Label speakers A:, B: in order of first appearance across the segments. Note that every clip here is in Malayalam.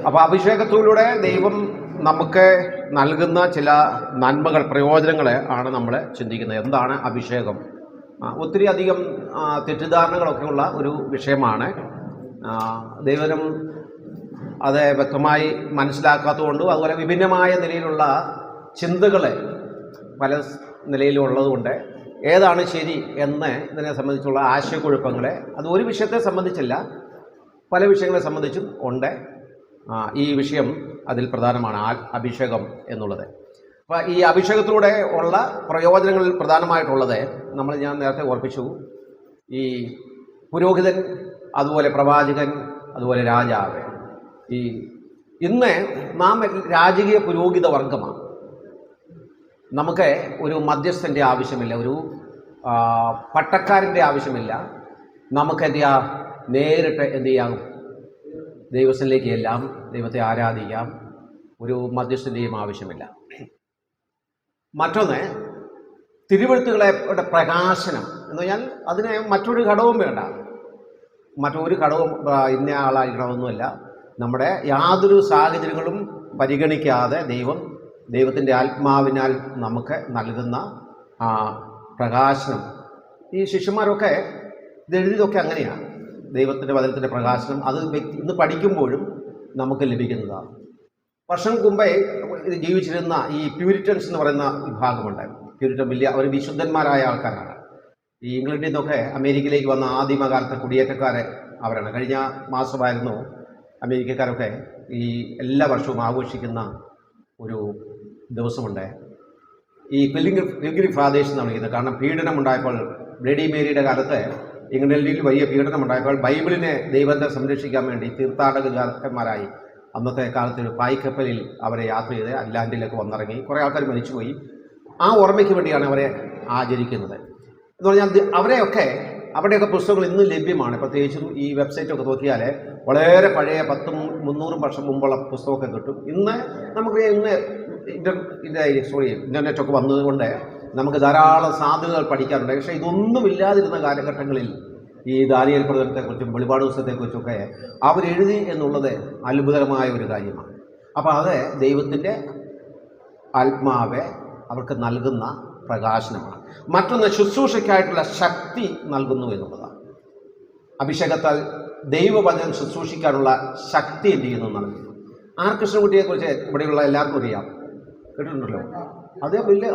A: അപ്പോൾ അഭിഷേകത്തിലൂടെ ദൈവം നമുക്ക് നൽകുന്ന ചില നന്മകൾ, പ്രയോജനങ്ങൾ ആണ് നമ്മൾ ചിന്തിക്കുന്നത്. എന്താണ് അഭിഷേകം? ഒത്തിരി അധികം തെറ്റിദ്ധാരണകളൊക്കെ ഉള്ള ഒരു വിഷയമാണ്. ദൈവം അത് വ്യക്തമായി മനസ്സിലാക്കാത്തതുകൊണ്ടും അതുപോലെ വിഭിന്നമായ നിലയിലുള്ള ചിന്തകൾ പല നിലയിലുള്ളതുകൊണ്ട് ഏതാണ് ശരി എന്ന് ഇതിനെ സംബന്ധിച്ചുള്ള ആശയക്കുഴപ്പങ്ങളെ, അത് ഒരു വിഷയത്തെ സംബന്ധിച്ചില്ല, പല വിഷയങ്ങളെ സംബന്ധിച്ചും ഉണ്ട്. ഈ വിഷയം അതിൽ പ്രധാനമാണ്, അഭിഷേകം എന്നുള്ളത്. അപ്പോൾ ഈ അഭിഷേകത്തിലൂടെ ഉള്ള പ്രയോജനങ്ങളിൽ പ്രധാനമായിട്ടുള്ളത് ഞാൻ നേരത്തെ ഓർപ്പിച്ചു. ഈ പുരോഹിതൻ, അതുപോലെ പ്രവാചകൻ, അതുപോലെ രാജാവ്. ഇന്ന് നാം രാജകീയ പുരോഹിത വർഗമാണ്. നമുക്ക് ഒരു മധ്യസ്ഥൻ്റെ ആവശ്യമില്ല, ഒരു പട്ടക്കാരൻ്റെ ആവശ്യമില്ല. നമുക്ക് നേരിട്ട് എന്ത് ചെയ്യാം? ദൈവത്തിലേക്ക് എല്ലാം ദൈവത്തെ ആരാധിക്കാം. ഒരു മധ്യസ്ഥൻ്റെയും ആവശ്യമില്ല. മറ്റൊന്ന്, തിരുവെഴുത്തുകളുടെ പ്രകാശനം എന്ന് പറഞ്ഞാൽ അതിന് മറ്റൊരു ഘടകവും വേണ്ട, മറ്റൊരു ഘടകവും ഇന്ന ആളായിരിക്കണമെന്നുമല്ല. നമ്മുടെ യാതൊരു സാഹചര്യങ്ങളും പരിഗണിക്കാതെ ദൈവത്തിൻ്റെ ആത്മാവിനാൽ നമുക്ക് നൽകുന്ന പ്രകാശനം. ഈ ശിഷ്യന്മാരൊക്കെ ഇതെഴുതിയതൊക്കെ അങ്ങനെയാണ്. ദൈവത്തിൻ്റെ വചനത്തിൻ്റെ പ്രകാശനം അത് ഇന്ന് പഠിക്കുമ്പോഴും നമുക്ക് ലഭിക്കുന്നതാണ്. വർഷങ്ങൾക്ക് മുമ്പേ ജീവിച്ചിരുന്ന ഈ പ്യൂരിറ്റൻസ് എന്ന് പറയുന്ന വിഭാഗമുണ്ട്. പ്യൂരിറ്റൻ അവർ വിശുദ്ധന്മാരായ ആൾക്കാരാണ്. ഈ ഇംഗ്ലണ്ടിൽ നിന്നൊക്കെ അമേരിക്കയിലേക്ക് വന്ന ആദിമകാലത്തെ കുടിയേറ്റക്കാരെ അവരാണ്. കഴിഞ്ഞ മാസമായിരുന്നു അമേരിക്കക്കാരൊക്കെ ഈ എല്ലാ വർഷവും ആഘോഷിക്കുന്ന ഒരു ദിവസമുണ്ട്. ഈ പിൽഗ്രിം ഫാദേഴ്സ് എന്നാണ് വിളിക്കുന്നത്. കാരണം പീഡനമുണ്ടായപ്പോൾ, ബ്ലഡി മേരിയുടെ കാലത്ത് ഇംഗ്ലണ്ടിൽ വലിയ പീഡനമുണ്ടായപ്പോൾ ബൈബിളിനെ ദൈവത്തെ സംരക്ഷിക്കാൻ വേണ്ടി തീർത്ഥാടകന്മാരായി അന്നത്തെ കാലത്ത് ഒരു പായ്ക്കപ്പലിൽ അവരെ യാത്ര ചെയ്ത് അറ്റ്ലാന്റിലേക്ക് വന്നിറങ്ങി. കുറേ ആൾക്കാർ മരിച്ചുപോയി. ആ ഓർമ്മയ്ക്ക് വേണ്ടിയാണ് അവരെ ആചരിക്കുന്നത്. എന്ന് പറഞ്ഞാൽ അവിടെയൊക്കെ പുസ്തകങ്ങൾ ഇന്നും ലഭ്യമാണ്. പ്രത്യേകിച്ചും ഈ വെബ്സൈറ്റൊക്കെ നോക്കിയാൽ വളരെ പഴയ 100-300 വർഷം മുമ്പുള്ള പുസ്തകമൊക്കെ കിട്ടും. ഇന്ന് നമുക്ക് ഇൻ്റർനെറ്റൊക്കെ വന്നതുകൊണ്ട് നമുക്ക് ധാരാളം സാധ്യതകൾ പഠിക്കാറുണ്ട്. പക്ഷേ ഇതൊന്നും ഇല്ലാതിരുന്ന കാലഘട്ടങ്ങളിൽ ഈ ദാനിയേൽ പ്രവചനത്തെക്കുറിച്ചും വെളിപാട് പുസ്തകത്തെക്കുറിച്ചൊക്കെ അവരെഴുതി എന്നുള്ളത് അത്ഭുതകരമായ ഒരു കാര്യമാണ്. അപ്പോൾ അത് ദൈവത്തിൻ്റെ ആത്മാവെ അവർക്ക് നൽകുന്ന പ്രകാശനമാണ്. മറ്റൊന്ന്, ശുശ്രൂഷയ്ക്കായിട്ടുള്ള ശക്തി നൽകുന്നു എന്നുള്ളതാണ്. അഭിഷേകത്താൽ ദൈവവചനം ശുശ്രൂഷിക്കാനുള്ള ശക്തി എന്ത് ചെയ്യുന്നു നൽകുന്നു. ആർ കൃഷ്ണൻകുട്ടിയെക്കുറിച്ച് ഇവിടെയുള്ള എല്ലാവർക്കും അറിയാം, കേട്ടിട്ടുണ്ടല്ലോ.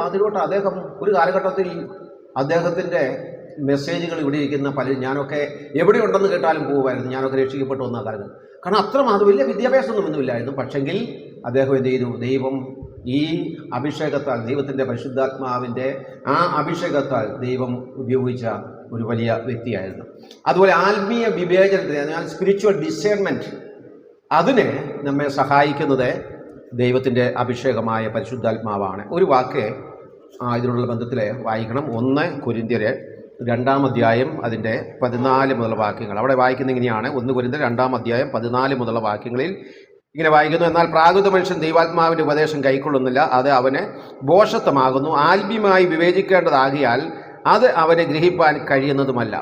A: അതിലോട്ട് അദ്ദേഹം ഒരു കാലഘട്ടത്തിൽ അദ്ദേഹത്തിൻ്റെ മെസ്സേജുകൾ ഇവിടെ ഇരിക്കുന്ന പലരും, ഞാനൊക്കെ എവിടെയുണ്ടെന്ന് കേട്ടാലും പോകുമായിരുന്നു. ഞാനൊക്കെ രക്ഷിക്കപ്പെട്ടു വന്ന കാലത്ത്. കാരണം അത്രമാത്രം വലിയ വിദ്യാഭ്യാസമൊന്നുമില്ലായിരുന്നു. പക്ഷെങ്കിൽ അദ്ദേഹം എന്ത് ചെയ്തു? ദൈവം ഈ അഭിഷേകത്താൽ, ദൈവത്തിൻ്റെ പരിശുദ്ധാത്മാവിൻ്റെ ആ അഭിഷേകത്താൽ ദൈവം ഉപയോഗിച്ച ഒരു വലിയ വ്യക്തിയായിരുന്നു. അതുപോലെ ആത്മീയ വിവേചനത്തിന്, എന്നാൽ സ്പിരിച്വൽ ഡിസേൺമെൻറ്റ്, അതിന് നമ്മെ സഹായിക്കുന്നത് ദൈവത്തിൻ്റെ അഭിഷേകമായ പരിശുദ്ധാത്മാവാണ്. ഒരു വാക്ക് ഇതിനുള്ള ബന്ധത്തിൽ വായിക്കണം. 1 കൊരിന്ത്യർ 2-ാം അധ്യായം അതിൻ്റെ 14 മുതലുള്ള വാക്യങ്ങൾ. അവിടെ വായിക്കുന്ന ഇങ്ങനെയാണ്. 1 കൊരിന്ത്യർ 2-ാം അധ്യായം 14 മുതലുള്ള വാക്യങ്ങളിൽ ഇങ്ങനെ വായിക്കുന്നു. എന്നാൽ പ്രാകൃത മനുഷ്യൻ ദൈവാത്മാവിൻ്റെ ഉപദേശം കൈക്കൊള്ളുന്നില്ല, അത് അവന് ഭോഷത്വമാകുന്നു. ആത്മീയമായി വിവേചിക്കേണ്ടതാകിയാൽ അത് അവനെ ഗ്രഹിപ്പാൻ കഴിയുന്നതുമല്ല.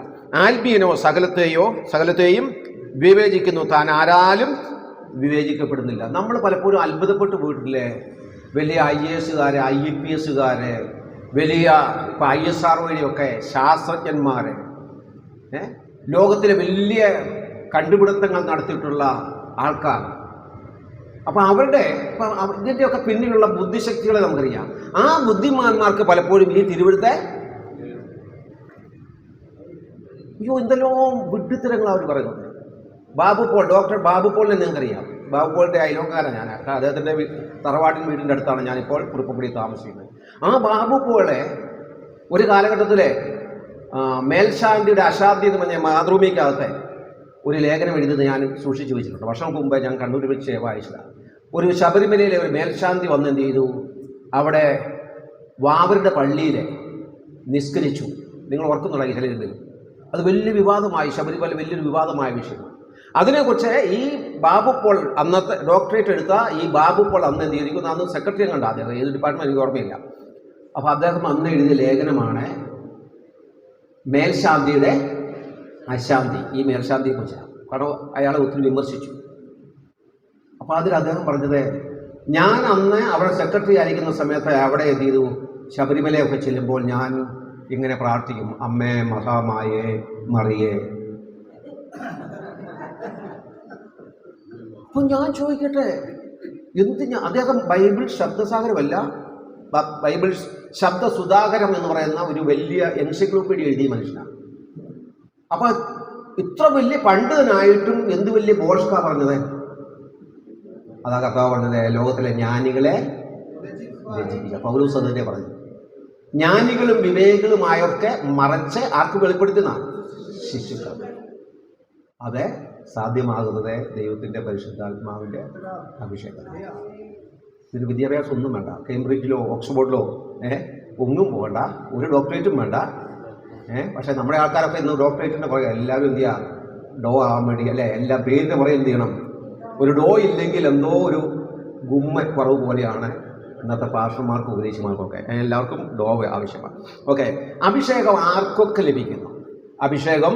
A: ആത്മീയനോ സകലത്തെയും വിവേചിക്കുന്നു, താൻ ആരാലും വിവേചിക്കപ്പെടുന്നില്ല. നമ്മൾ പലപ്പോഴും അത്ഭുതപ്പെട്ടു പോയിട്ടില്ലേ? വലിയ IAS, IPS, വലിയ ISR വഴിയൊക്കെ ശാസ്ത്രജ്ഞന്മാർ, ലോകത്തിലെ വലിയ കണ്ടുപിടുത്തങ്ങൾ നടത്തിയിട്ടുള്ള ആൾക്കാർ. അപ്പം ഇതിൻ്റെയൊക്കെ പിന്നിലുള്ള ബുദ്ധിശക്തികളെ നമുക്കറിയാം. ആ ബുദ്ധിമാന്മാർക്ക് പലപ്പോഴും ഈ തിരുവഴുത്തെ എന്തെല്ലോ വിഡ്ഢിത്തരങ്ങൾ അവർ പറയുന്നുണ്ട്. ഡോക്ടർ ബാബു പോളിനെ നിങ്ങൾക്കറിയാം. ബാബു പോളിൻ്റെ അയലോക്കാരൻ ഞാൻ. അദ്ദേഹത്തിൻ്റെ തറവാട്ടിൻ വീടിൻ്റെ അടുത്താണ് ഞാനിപ്പോൾ കുറുപ്പപ്പടി താമസിക്കുന്നത്. ആ ബാബു പോളെ ഒരു കാലഘട്ടത്തിൽ മേൽശാന്തിയുടെ അശാന്തി എന്ന് പറഞ്ഞ മാതൃഭൂമിക്കകത്തെ ഒരു ലേഖനം എഴുതുന്നത് ഞാൻ സൂക്ഷിച്ചു വെച്ചിട്ടുണ്ട്. വർഷങ്ങൾക്ക് മുമ്പേ ഞാൻ കണ്ണൂർ വെച്ച് വായിച്ചതാണ്. ഒരു ശബരിമലയിലെ ഒരു മേൽശാന്തി വന്ന് എന്ത് ചെയ്തു? അവിടെ വാവരുടെ പള്ളിയിൽ നിസ്കരിച്ചു. നിങ്ങൾ ഓർക്കുന്നുണ്ടോ ഈ ചിലരുണ്ട്? അത് വലിയ വിവാദമായി. ശബരിമല വലിയൊരു വിവാദമായ വിഷയം. അതിനെക്കുറിച്ച് ഈ ബാബു പോൾ, അന്നത്തെ ഡോക്ടറേറ്റ് എടുത്ത ഈ ബാബു പോൾ അന്ന് എന്ത് ചെയ്തിരിക്കുന്നു? അന്ന് സെക്രട്ടറി കണ്ട അദ്ദേഹം, ഏത് ഡിപ്പാർട്ട്മെൻറ്റ് എനിക്ക് ഓർമ്മയില്ല. അപ്പോൾ അദ്ദേഹം അന്ന് എഴുതിയ ലേഖനമാണ് മേൽശാന്തിയുടെ അശാന്തി. ഈ മേൽശാന്തിയെക്കുറിച്ചാണ്. കാരണം അയാളെ ഒത്തിരി വിമർശിച്ചു. അപ്പോൾ അതിൽ അദ്ദേഹം പറഞ്ഞത്, ഞാൻ അന്ന് അവിടെ സെക്രട്ടറി ആയിരിക്കുന്ന സമയത്ത് അവിടെ എന്ത് ചെയ്തു, ശബരിമലയൊക്കെ ചെല്ലുമ്പോൾ ഞാൻ ഇങ്ങനെ പ്രാർത്ഥിക്കും, അമ്മേ മഹാമായേ മറിയേ. അപ്പം ഞാൻ ചോദിക്കട്ടെ, അദ്ദേഹം ബൈബിൾ ശബ്ദസാഗരമല്ല, ബൈബിൾ ശബ്ദ സുധാകരം എന്ന് പറയുന്ന ഒരു വലിയ എൻസൈക്ലോപ്പീഡിയ എഴുതിയ മനുഷ്യനാണ്. അപ്പം ഇത്ര വലിയ പണ്ഡിതനായിട്ടും എന്ത് വലിയ ബോഷ്കാ പറഞ്ഞത്? അതാ കർത്താവ് പറഞ്ഞത്, ലോകത്തിലെ ജ്ഞാനികളെ രചിക്കുക. പൗലോസ് അത് തന്നെ പറഞ്ഞു. ജ്ഞാനികളും വിവേകികളുമായൊക്കെ മറച്ച് ആർക്ക് വെളിപ്പെടുത്തുന്ന ശിശുക്കൾ. അത് സാധ്യമാകുന്നത് ദൈവത്തിൻ്റെ പരിശുദ്ധാത്മാവിൻ്റെ അഭിഷേകം. ഇതിന് വിദ്യാഭ്യാസം ഒന്നും വേണ്ട, കേംബ്രിഡ്ജിലോ ഓക്സ്ഫോർഡിലോ ഒന്നും പോകണ്ട, ഒരു ഡോക്ടറേറ്റും വേണ്ട. പക്ഷേ നമ്മുടെ ആൾക്കാരൊക്കെ ഇന്ന് ഡോക്ടറേറ്റിൻ്റെ പറയുക, എല്ലാവരും എന്ത് ചെയ്യുക, ഡോ ആവാൻ വേണ്ടി അല്ലേ, എല്ലാ പേരിൻ്റെ പുറകെ എന്ത് ചെയ്യണം. ഒരു ഡോ ഇല്ലെങ്കിൽ എന്തോ ഒരു ഗുമ്മക്കുറവ് പോലെയാണ് ഇന്നത്തെ പാസ്റ്റർമാർക്കും ഉപദേശിമാർക്കൊക്കെ. എല്ലാവർക്കും ഡോ ആവശ്യമാണ്. ഓക്കെ, അഭിഷേകം ആർക്കൊക്കെ ലഭിക്കുന്നു? അഭിഷേകം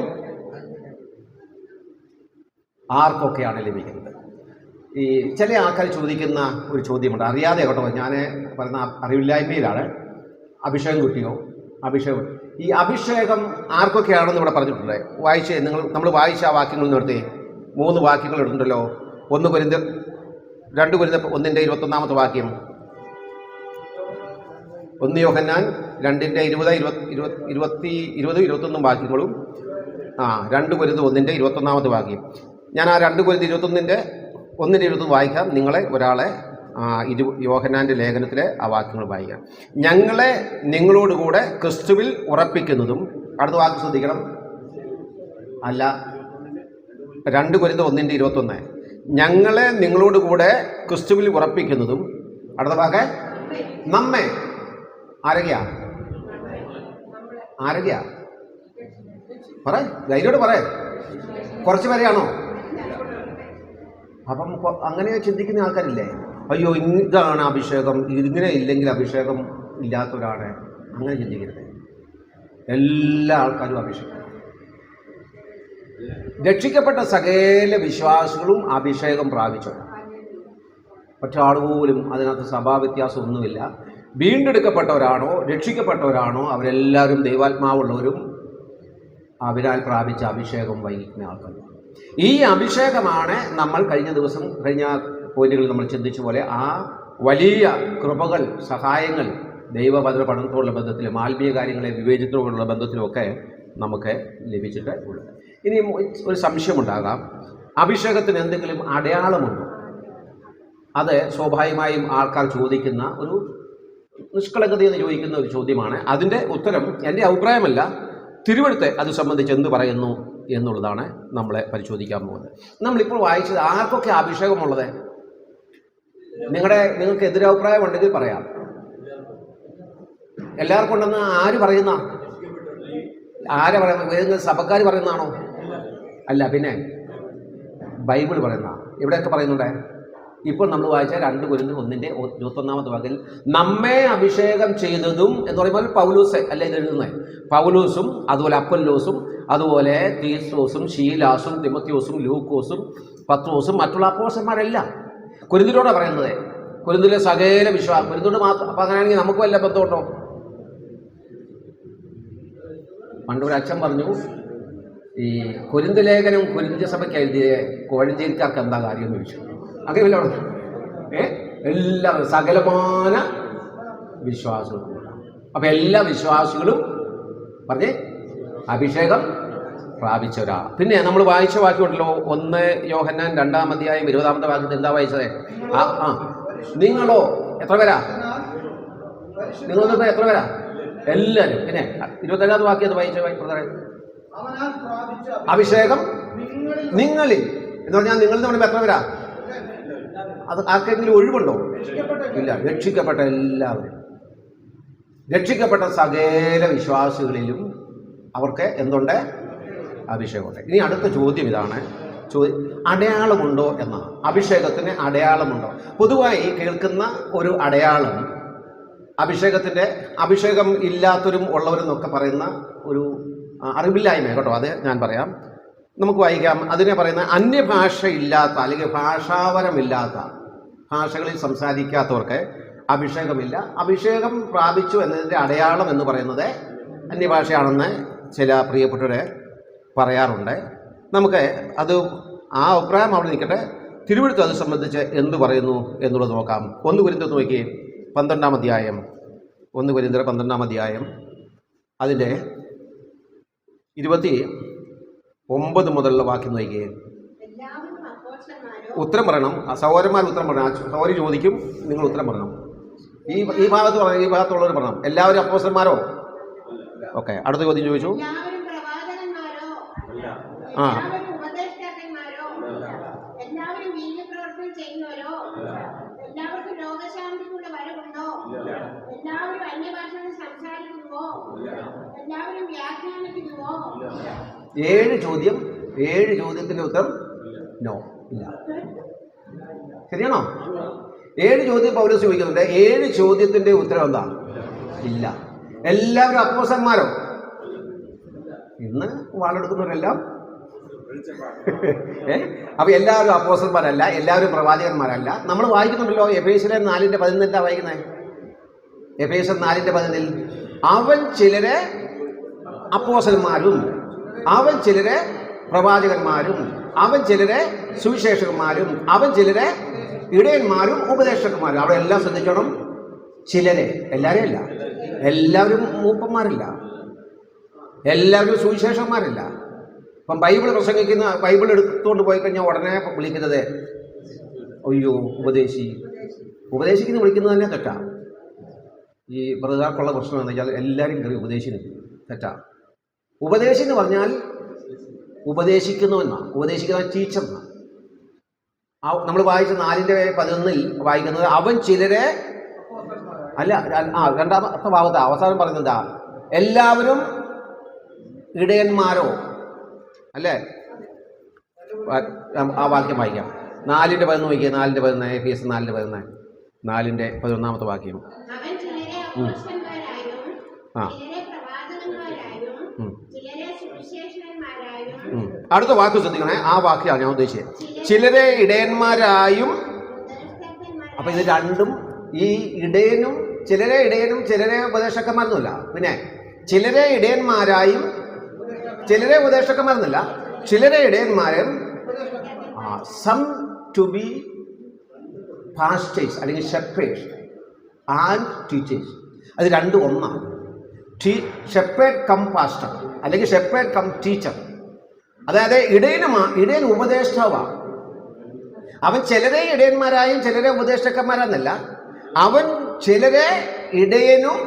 A: ആർക്കൊക്കെയാണ് ലഭിക്കുന്നത്? ഈ ചില ആൾക്കാർ ചോദിക്കുന്ന ഒരു ചോദ്യമുണ്ട്, അറിയാതെ കേട്ടോ, ഞാൻ പറയുന്ന അറിവില്ലായ്മയിലാണ്. അഭിഷേകം കിട്ടിയോ? അഭിഷേകം, ഈ അഭിഷേകം ആർക്കൊക്കെയാണെന്ന് ഇവിടെ പറഞ്ഞിട്ടുണ്ട്. നമ്മൾ വായിച്ച ആ വാക്യങ്ങൾ നിർത്തി 3 വാക്യങ്ങൾ എടുത്തിട്ടുണ്ടല്ലോ. 1 കൊരിന്ത്യർ 2 കൊരിന്ത്യർ 1:21 വാക്യം, 1 യോഹന്നാൻ 2:20-21 വാക്യങ്ങളും 2 കൊരിന്ത്യർ 1:21 വാക്യം. ഞാൻ ആ 2 കൊരിന്ത്യർ 1:21 വായിക്കാം. നിങ്ങളെ ഒരാളെ യോഹന്നാൻ്റെ ലേഖനത്തിലെ ആ വാക്യങ്ങൾ വായിക്കാം. ഞങ്ങളെ നിങ്ങളോടുകൂടെ ക്രിസ്തുവിൽ ഉറപ്പിക്കുന്നതും, അടുത്ത വാക്ക് ശ്രദ്ധിക്കണം, അല്ല 2 കൊരിന്ത്യർ 1:21, ഞങ്ങളെ നിങ്ങളോടുകൂടെ ക്രിസ്തുവിൽ ഉറപ്പിക്കുന്നതും, അടുത്ത വാക്ക് നമ്മെ. ആരൊക്കെയാ? പറ, ധൈര്യോട് പറ. കുറച്ച് പേരെയാണോ? അപ്പം അങ്ങനെ ചിന്തിക്കുന്ന ആൾക്കാരില്ലേ, അയ്യോ ഇതാണ് അഭിഷേകം, ഇതിങ്ങനെ ഇല്ലെങ്കിൽ അഭിഷേകം ഇല്ലാത്തവരാണ്. അങ്ങനെ ചിന്തിക്കരുത്. എല്ലാ ആൾക്കാരും അഭിഷേകം. രക്ഷിക്കപ്പെട്ട സകല വിശ്വാസികളും അഭിഷേകം പ്രാപിച്ചവരാണ്. ഒരാളുപോലും അതിനകത്ത് സഭാവ്യത്യാസം ഒന്നുമില്ല. വീണ്ടെടുക്കപ്പെട്ടവരാണോ രക്ഷിക്കപ്പെട്ടവരാണോ അവരെല്ലാവരും ദൈവാത്മാവുള്ളവരും അവരാൽ പ്രാപിച്ച അഭിഷേകം വഹിക്കുന്ന ആൾക്കാർ. ഈ അഭിഷേകമാണ് നമ്മൾ കഴിഞ്ഞ പോയിന്റുകളിൽ നമ്മൾ ചിന്തിച്ച പോലെ ആ വലിയ കൃപകൾ, സഹായങ്ങൾ ദൈവവചന പഠനത്തോടുള്ള ബന്ധത്തിലും ആത്മീയ കാര്യങ്ങളെ വിവേചനത്തോടുള്ള ബന്ധത്തിലുമൊക്കെ നമുക്ക് ലഭിച്ചിട്ട് ഉള്ളത്. ഇനി ഒരു സംശയമുണ്ടാകാം, അഭിഷേകത്തിന് എന്തെങ്കിലും അടയാളമുണ്ടോ? അത് സ്വാഭാവികമായും ആൾക്കാർ ചോദിക്കുന്ന ഒരു നിഷ്കളങ്കതയെന്ന് ചോദിക്കുന്ന ഒരു ചോദ്യമാണ്. അതിൻ്റെ ഉത്തരം എൻ്റെ അഭിപ്രായമല്ല, തിരുവെഴുത്ത് അത് സംബന്ധിച്ച് എന്ത് പറയുന്നു എന്നുള്ളതാണ് നമ്മളെ പരിശോധിക്കാൻ പോകുന്നത്. നമ്മളിപ്പോൾ വായിച്ചത് ആർക്കൊക്കെ അഭിഷേകമുള്ളത്? നിങ്ങൾക്ക് എതിരഭിപ്രായം ഉണ്ടെങ്കിൽ പറയാം. എല്ലാവർക്കും ഉണ്ടെന്ന് ആര് പറയുന്ന? ആരെ പറയുന്ന? സഭക്കാർ പറയുന്നതാണോ? അല്ല, പിന്നെ ബൈബിൾ പറയുന്ന. ഇവിടെയൊക്കെ പറയുന്നുണ്ടേ. ഇപ്പോൾ നമ്മൾ വായിച്ച 2 കൊരിന്ത്യർ 1:21 വാക്കിൽ നമ്മെ അഭിഷേകം ചെയ്തതും എന്ന് പറയുമ്പോൾ പൗലോസ് അല്ല ഇത് എഴുതുന്നത്. പൗലോസും അതുപോലെ അപ്പൊല്ലോസും അതുപോലെ തീത്തോസും ശീലാസും തിമോത്തിയോസും ലൂക്കോസും പത്രോസും മറ്റുള്ള അപ്പോസ്തലന്മാരെല്ലാം കൊരിന്ത്യരോടാണ് പറയുന്നത്. കൊരിന്ത്യയിലെ സകല വിശ്വാസം കൊരിന്ത്യരോട് മാത്രം. അപ്പം അങ്ങനെയാണെങ്കിൽ നമുക്ക് വല്ല ബന്ധമുണ്ടോ? പണ്ടൊരു അച്ഛൻ പറഞ്ഞു, ഈ കൊരിന്ത്യ ലേഖനം കൊരിന്ത്യ സഭയ്ക്ക് എഴുതിയ കോഴഞ്ചേരിക്കാർക്ക് എന്താ കാര്യം എന്ന് ചോദിച്ചു. അങ്ങനെയല്ല അവിടെ എല്ലാ സകലമാന വിശ്വാസികളും. അപ്പം എല്ലാ വിശ്വാസികളും പറഞ്ഞേ അഭിഷേകം പ്രാപിച്ചവരാ. പിന്നെ നമ്മൾ വായിച്ച വാക്യമുണ്ടല്ലോ, 1 യോഹന്നാൻ 2-ാം അധ്യായം 20-ാമത്തെ വാക്യത്തിൽ എന്താ വായിച്ചത്? നിങ്ങളോ എത്ര പേരാ? നിങ്ങളിപ്പോ എത്ര പേരാ? എല്ലാവരും. പിന്നെ 27-ാമത്തെ വാക്യം വായിച്ച അഭിഷേകം നിങ്ങളിൽ എന്ന് പറഞ്ഞാൽ നിങ്ങളിൽ നിന്ന് പറയുമ്പോൾ എത്ര പേരാ? അത് ആർക്കെങ്കിലും ഒഴിവുണ്ടോ? ഇല്ല. രക്ഷിക്കപ്പെട്ട എല്ലാവരും, രക്ഷിക്കപ്പെട്ട സകല വിശ്വാസികളിലും അവർക്ക് എന്തുണ്ട്? അഭിഷേകമുണ്ട്. ഇനി അടുത്ത ചോദ്യം ഇതാണ്, അടയാളമുണ്ടോ എന്നാണ്. അഭിഷേകത്തിന് അടയാളമുണ്ടോ? പൊതുവായി കേൾക്കുന്ന ഒരു അടയാളം അഭിഷേകം ഇല്ലാത്തവരും ഉള്ളവരും എന്നൊക്കെ പറയുന്ന ഒരു അറിവില്ലായ്മ കേട്ടോ. അത് ഞാൻ പറയാം. നമുക്ക് വായിക്കാം. അതിനെ പറയുന്ന അന്യഭാഷയില്ലാത്ത അല്ലെങ്കിൽ ഭാഷാപരമില്ലാത്ത ഭാഷകളിൽ സംസാരിക്കാത്തവർക്ക് അഭിഷേകമില്ല. അഭിഷേകം പ്രാപിച്ചു എന്നതിൻ്റെ അടയാളം എന്ന് പറയുന്നത് അന്യഭാഷയാണെന്ന് ചില പ്രിയപ്പെട്ടവരെ പറയാറുണ്ട്. നമുക്ക് അത് ആ അഭിപ്രായം അവിടെ നിൽക്കട്ടെ. തിരുവെഴുത്ത് അത് സംബന്ധിച്ച് എന്ത് പറയുന്നു എന്നുള്ളത് നോക്കാം. 1 കൊരിന്ത്യർ നോക്കി 12-ാം അധ്യായം, 1 കൊരിന്ത്യർ 12-ാം അധ്യായം അതിൻ്റെ 29 മുതലുള്ള വാക്യം നോക്കിയേ. ഉത്തരം പറയണം. സഹോദരന്മാർ ഉത്തരം പറയണം. സഹോദരി ചോദിക്കും, നിങ്ങൾ ഉത്തരം പറയണം. ഈ ഭാഗത്ത് പറയണം, ഈ ഭാഗത്തുള്ളവർ പറയണം. എല്ലാവരും അപ്പോസ്തലന്മാരോ? ഓക്കെ. അടുത്ത ചോദ്യം ചോദിച്ചു. ആ ഏഴ് ചോദ്യത്തിന്റെ ഉത്തരം നോ, ഇല്ല. ശരിയാണോ? 7 ചോദ്യം പൗലോസ് ചോദിക്കുന്നുണ്ട്. 7 ചോദ്യത്തിന്റെ ഉത്തരം എന്താ? ഇല്ല. എല്ലാവരും അപ്പോസ്തലന്മാരോ? ഇന്ന് വാളെടുക്കുന്നവരെല്ലാം അപ്പൊ എല്ലാവരും അപ്പോസ്തലന്മാരല്ല, എല്ലാവരും പ്രവാചകന്മാരല്ല. നമ്മൾ വായിക്കുന്നുണ്ടല്ലോ എഫേസ്യർ 4:11 എന്താ വായിക്കുന്നത്? എഫേസ്യർ 4:11 അവൻ ചിലരെ അപ്പോസ്തലന്മാരും, അവൻ ചിലരെ പ്രവാചകന്മാരും, അവൻ ചിലരെ സുവിശേഷകന്മാരും, അവൻ ചിലരെ ഇടയന്മാരും ഉപദേശകന്മാരും. അവിടെ എല്ലാം ശ്രദ്ധിക്കണം. ചിലരെ, എല്ലാവരും അല്ല. എല്ലാവരും മൂപ്പന്മാരില്ല, എല്ലാവരും സുവിശേഷന്മാരില്ല. അപ്പം ബൈബിൾ പ്രസംഗിക്കുന്ന, ബൈബിൾ എടുത്തുകൊണ്ട് പോയി കഴിഞ്ഞാൽ ഉടനെ വിളിക്കുന്നത് അയ്യോ ഉപദേശിക്കുന്ന വിളിക്കുന്നത് തന്നെ തെറ്റാ. ഈ ബ്രദർക്കുള്ള പ്രശ്നം എന്ന് വെച്ചാൽ എല്ലാവരും കയറി ഉപദേശിക്കുന്നു, തെറ്റാ. ഉപദേശി എന്ന് പറഞ്ഞാൽ ഉപദേശിക്കുന്നവെന്നാണ്, ഉപദേശിക്കുന്ന ടീച്ചർ എന്നാണ്. നമ്മൾ വായിച്ച 4:11 വായിക്കുന്നത് അവൻ ചിലരെ അല്ല. രണ്ടാമത്തെ ഭാഗത്ത് അവസാനം പറയുന്നത് എല്ലാവരും ഇടയന്മാരോ അല്ലേ? ആ വാക്യം വായിക്കാം. 4:11 നോക്കിയാൽ 4:11 എഫേസ്യർ 4:11 4:11 വാക്യം. അടുത്ത വാക്ക് ശ്രദ്ധിക്കണേ. ആ വാക്യാണ് ഞാൻ ഉദ്ദേശിച്ചത്. ചിലരെ ഇടയന്മാരായും. അപ്പൊ ഇത് രണ്ടും, ഈ ഇടയനും ചിലരെ ഉപദേശക്കന്മാരെന്നല്ല. പിന്നെ ചിലരെ ഇടയന്മാരായും ചിലരെ ഉപദേശക്കന്മാരെന്നല്ല, ചിലരെ ഇടയന്മാരും സം ടു ബി പാസ്റ്റേഴ്സ് അല്ലെങ്കിൽ ഷെപ്പേഴ്സ് ആൻഡ് ടീച്ചേഴ്സ്. അത് രണ്ടും ഒന്നാണ്. ഷെപ്പേർഡ് കം പാസ്റ്റർ അല്ലെങ്കിൽ ഷെപ്പേർഡ് കം ടീച്ചർ. അതായത് ഇടയൻ ഉപദേഷ്ടാവാണ്. അവൻ ചിലരെ ഇടയന്മാരായും ചിലരെ ഉപദേഷ്ടക്കന്മാരാന്നല്ല, അവൻ ചിലരെ ഇടയനും.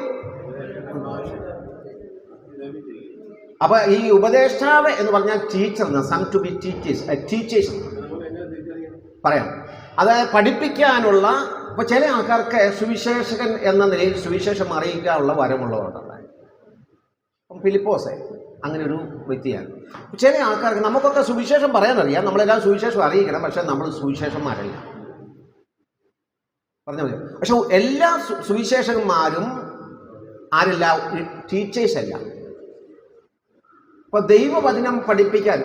A: അപ്പൊ ഈ ഉപദേഷ്ടാവ് എന്ന് പറഞ്ഞാൽ teacher, some to be teachers പറയാം. അതായത് പഠിപ്പിക്കാനുള്ള. ഇപ്പൊ ചില ആൾക്കാർക്ക് സുവിശേഷകൻ എന്ന നിലയിൽ സുവിശേഷം അറിയിക്കാനുള്ള വരമുള്ളവരുണ്ട്. ഫിലിപ്പോസ് അങ്ങനെ ഒരു വ്യക്തിയാണ്. ചില ആൾക്കാർക്ക്, നമുക്കൊക്കെ സുവിശേഷം പറയാനറിയാം, നമ്മളെല്ലാം സുവിശേഷം അറിയിക്കണം, പക്ഷെ നമ്മൾ സുവിശേഷന്മാരല്ല. പറഞ്ഞ മതി. പക്ഷെ എല്ലാ സുവിശേഷന്മാരും ആരല്ല? ടീച്ചേഴ്സ് അല്ല. ഇപ്പൊ ദൈവവചനം പഠിപ്പിക്കാൻ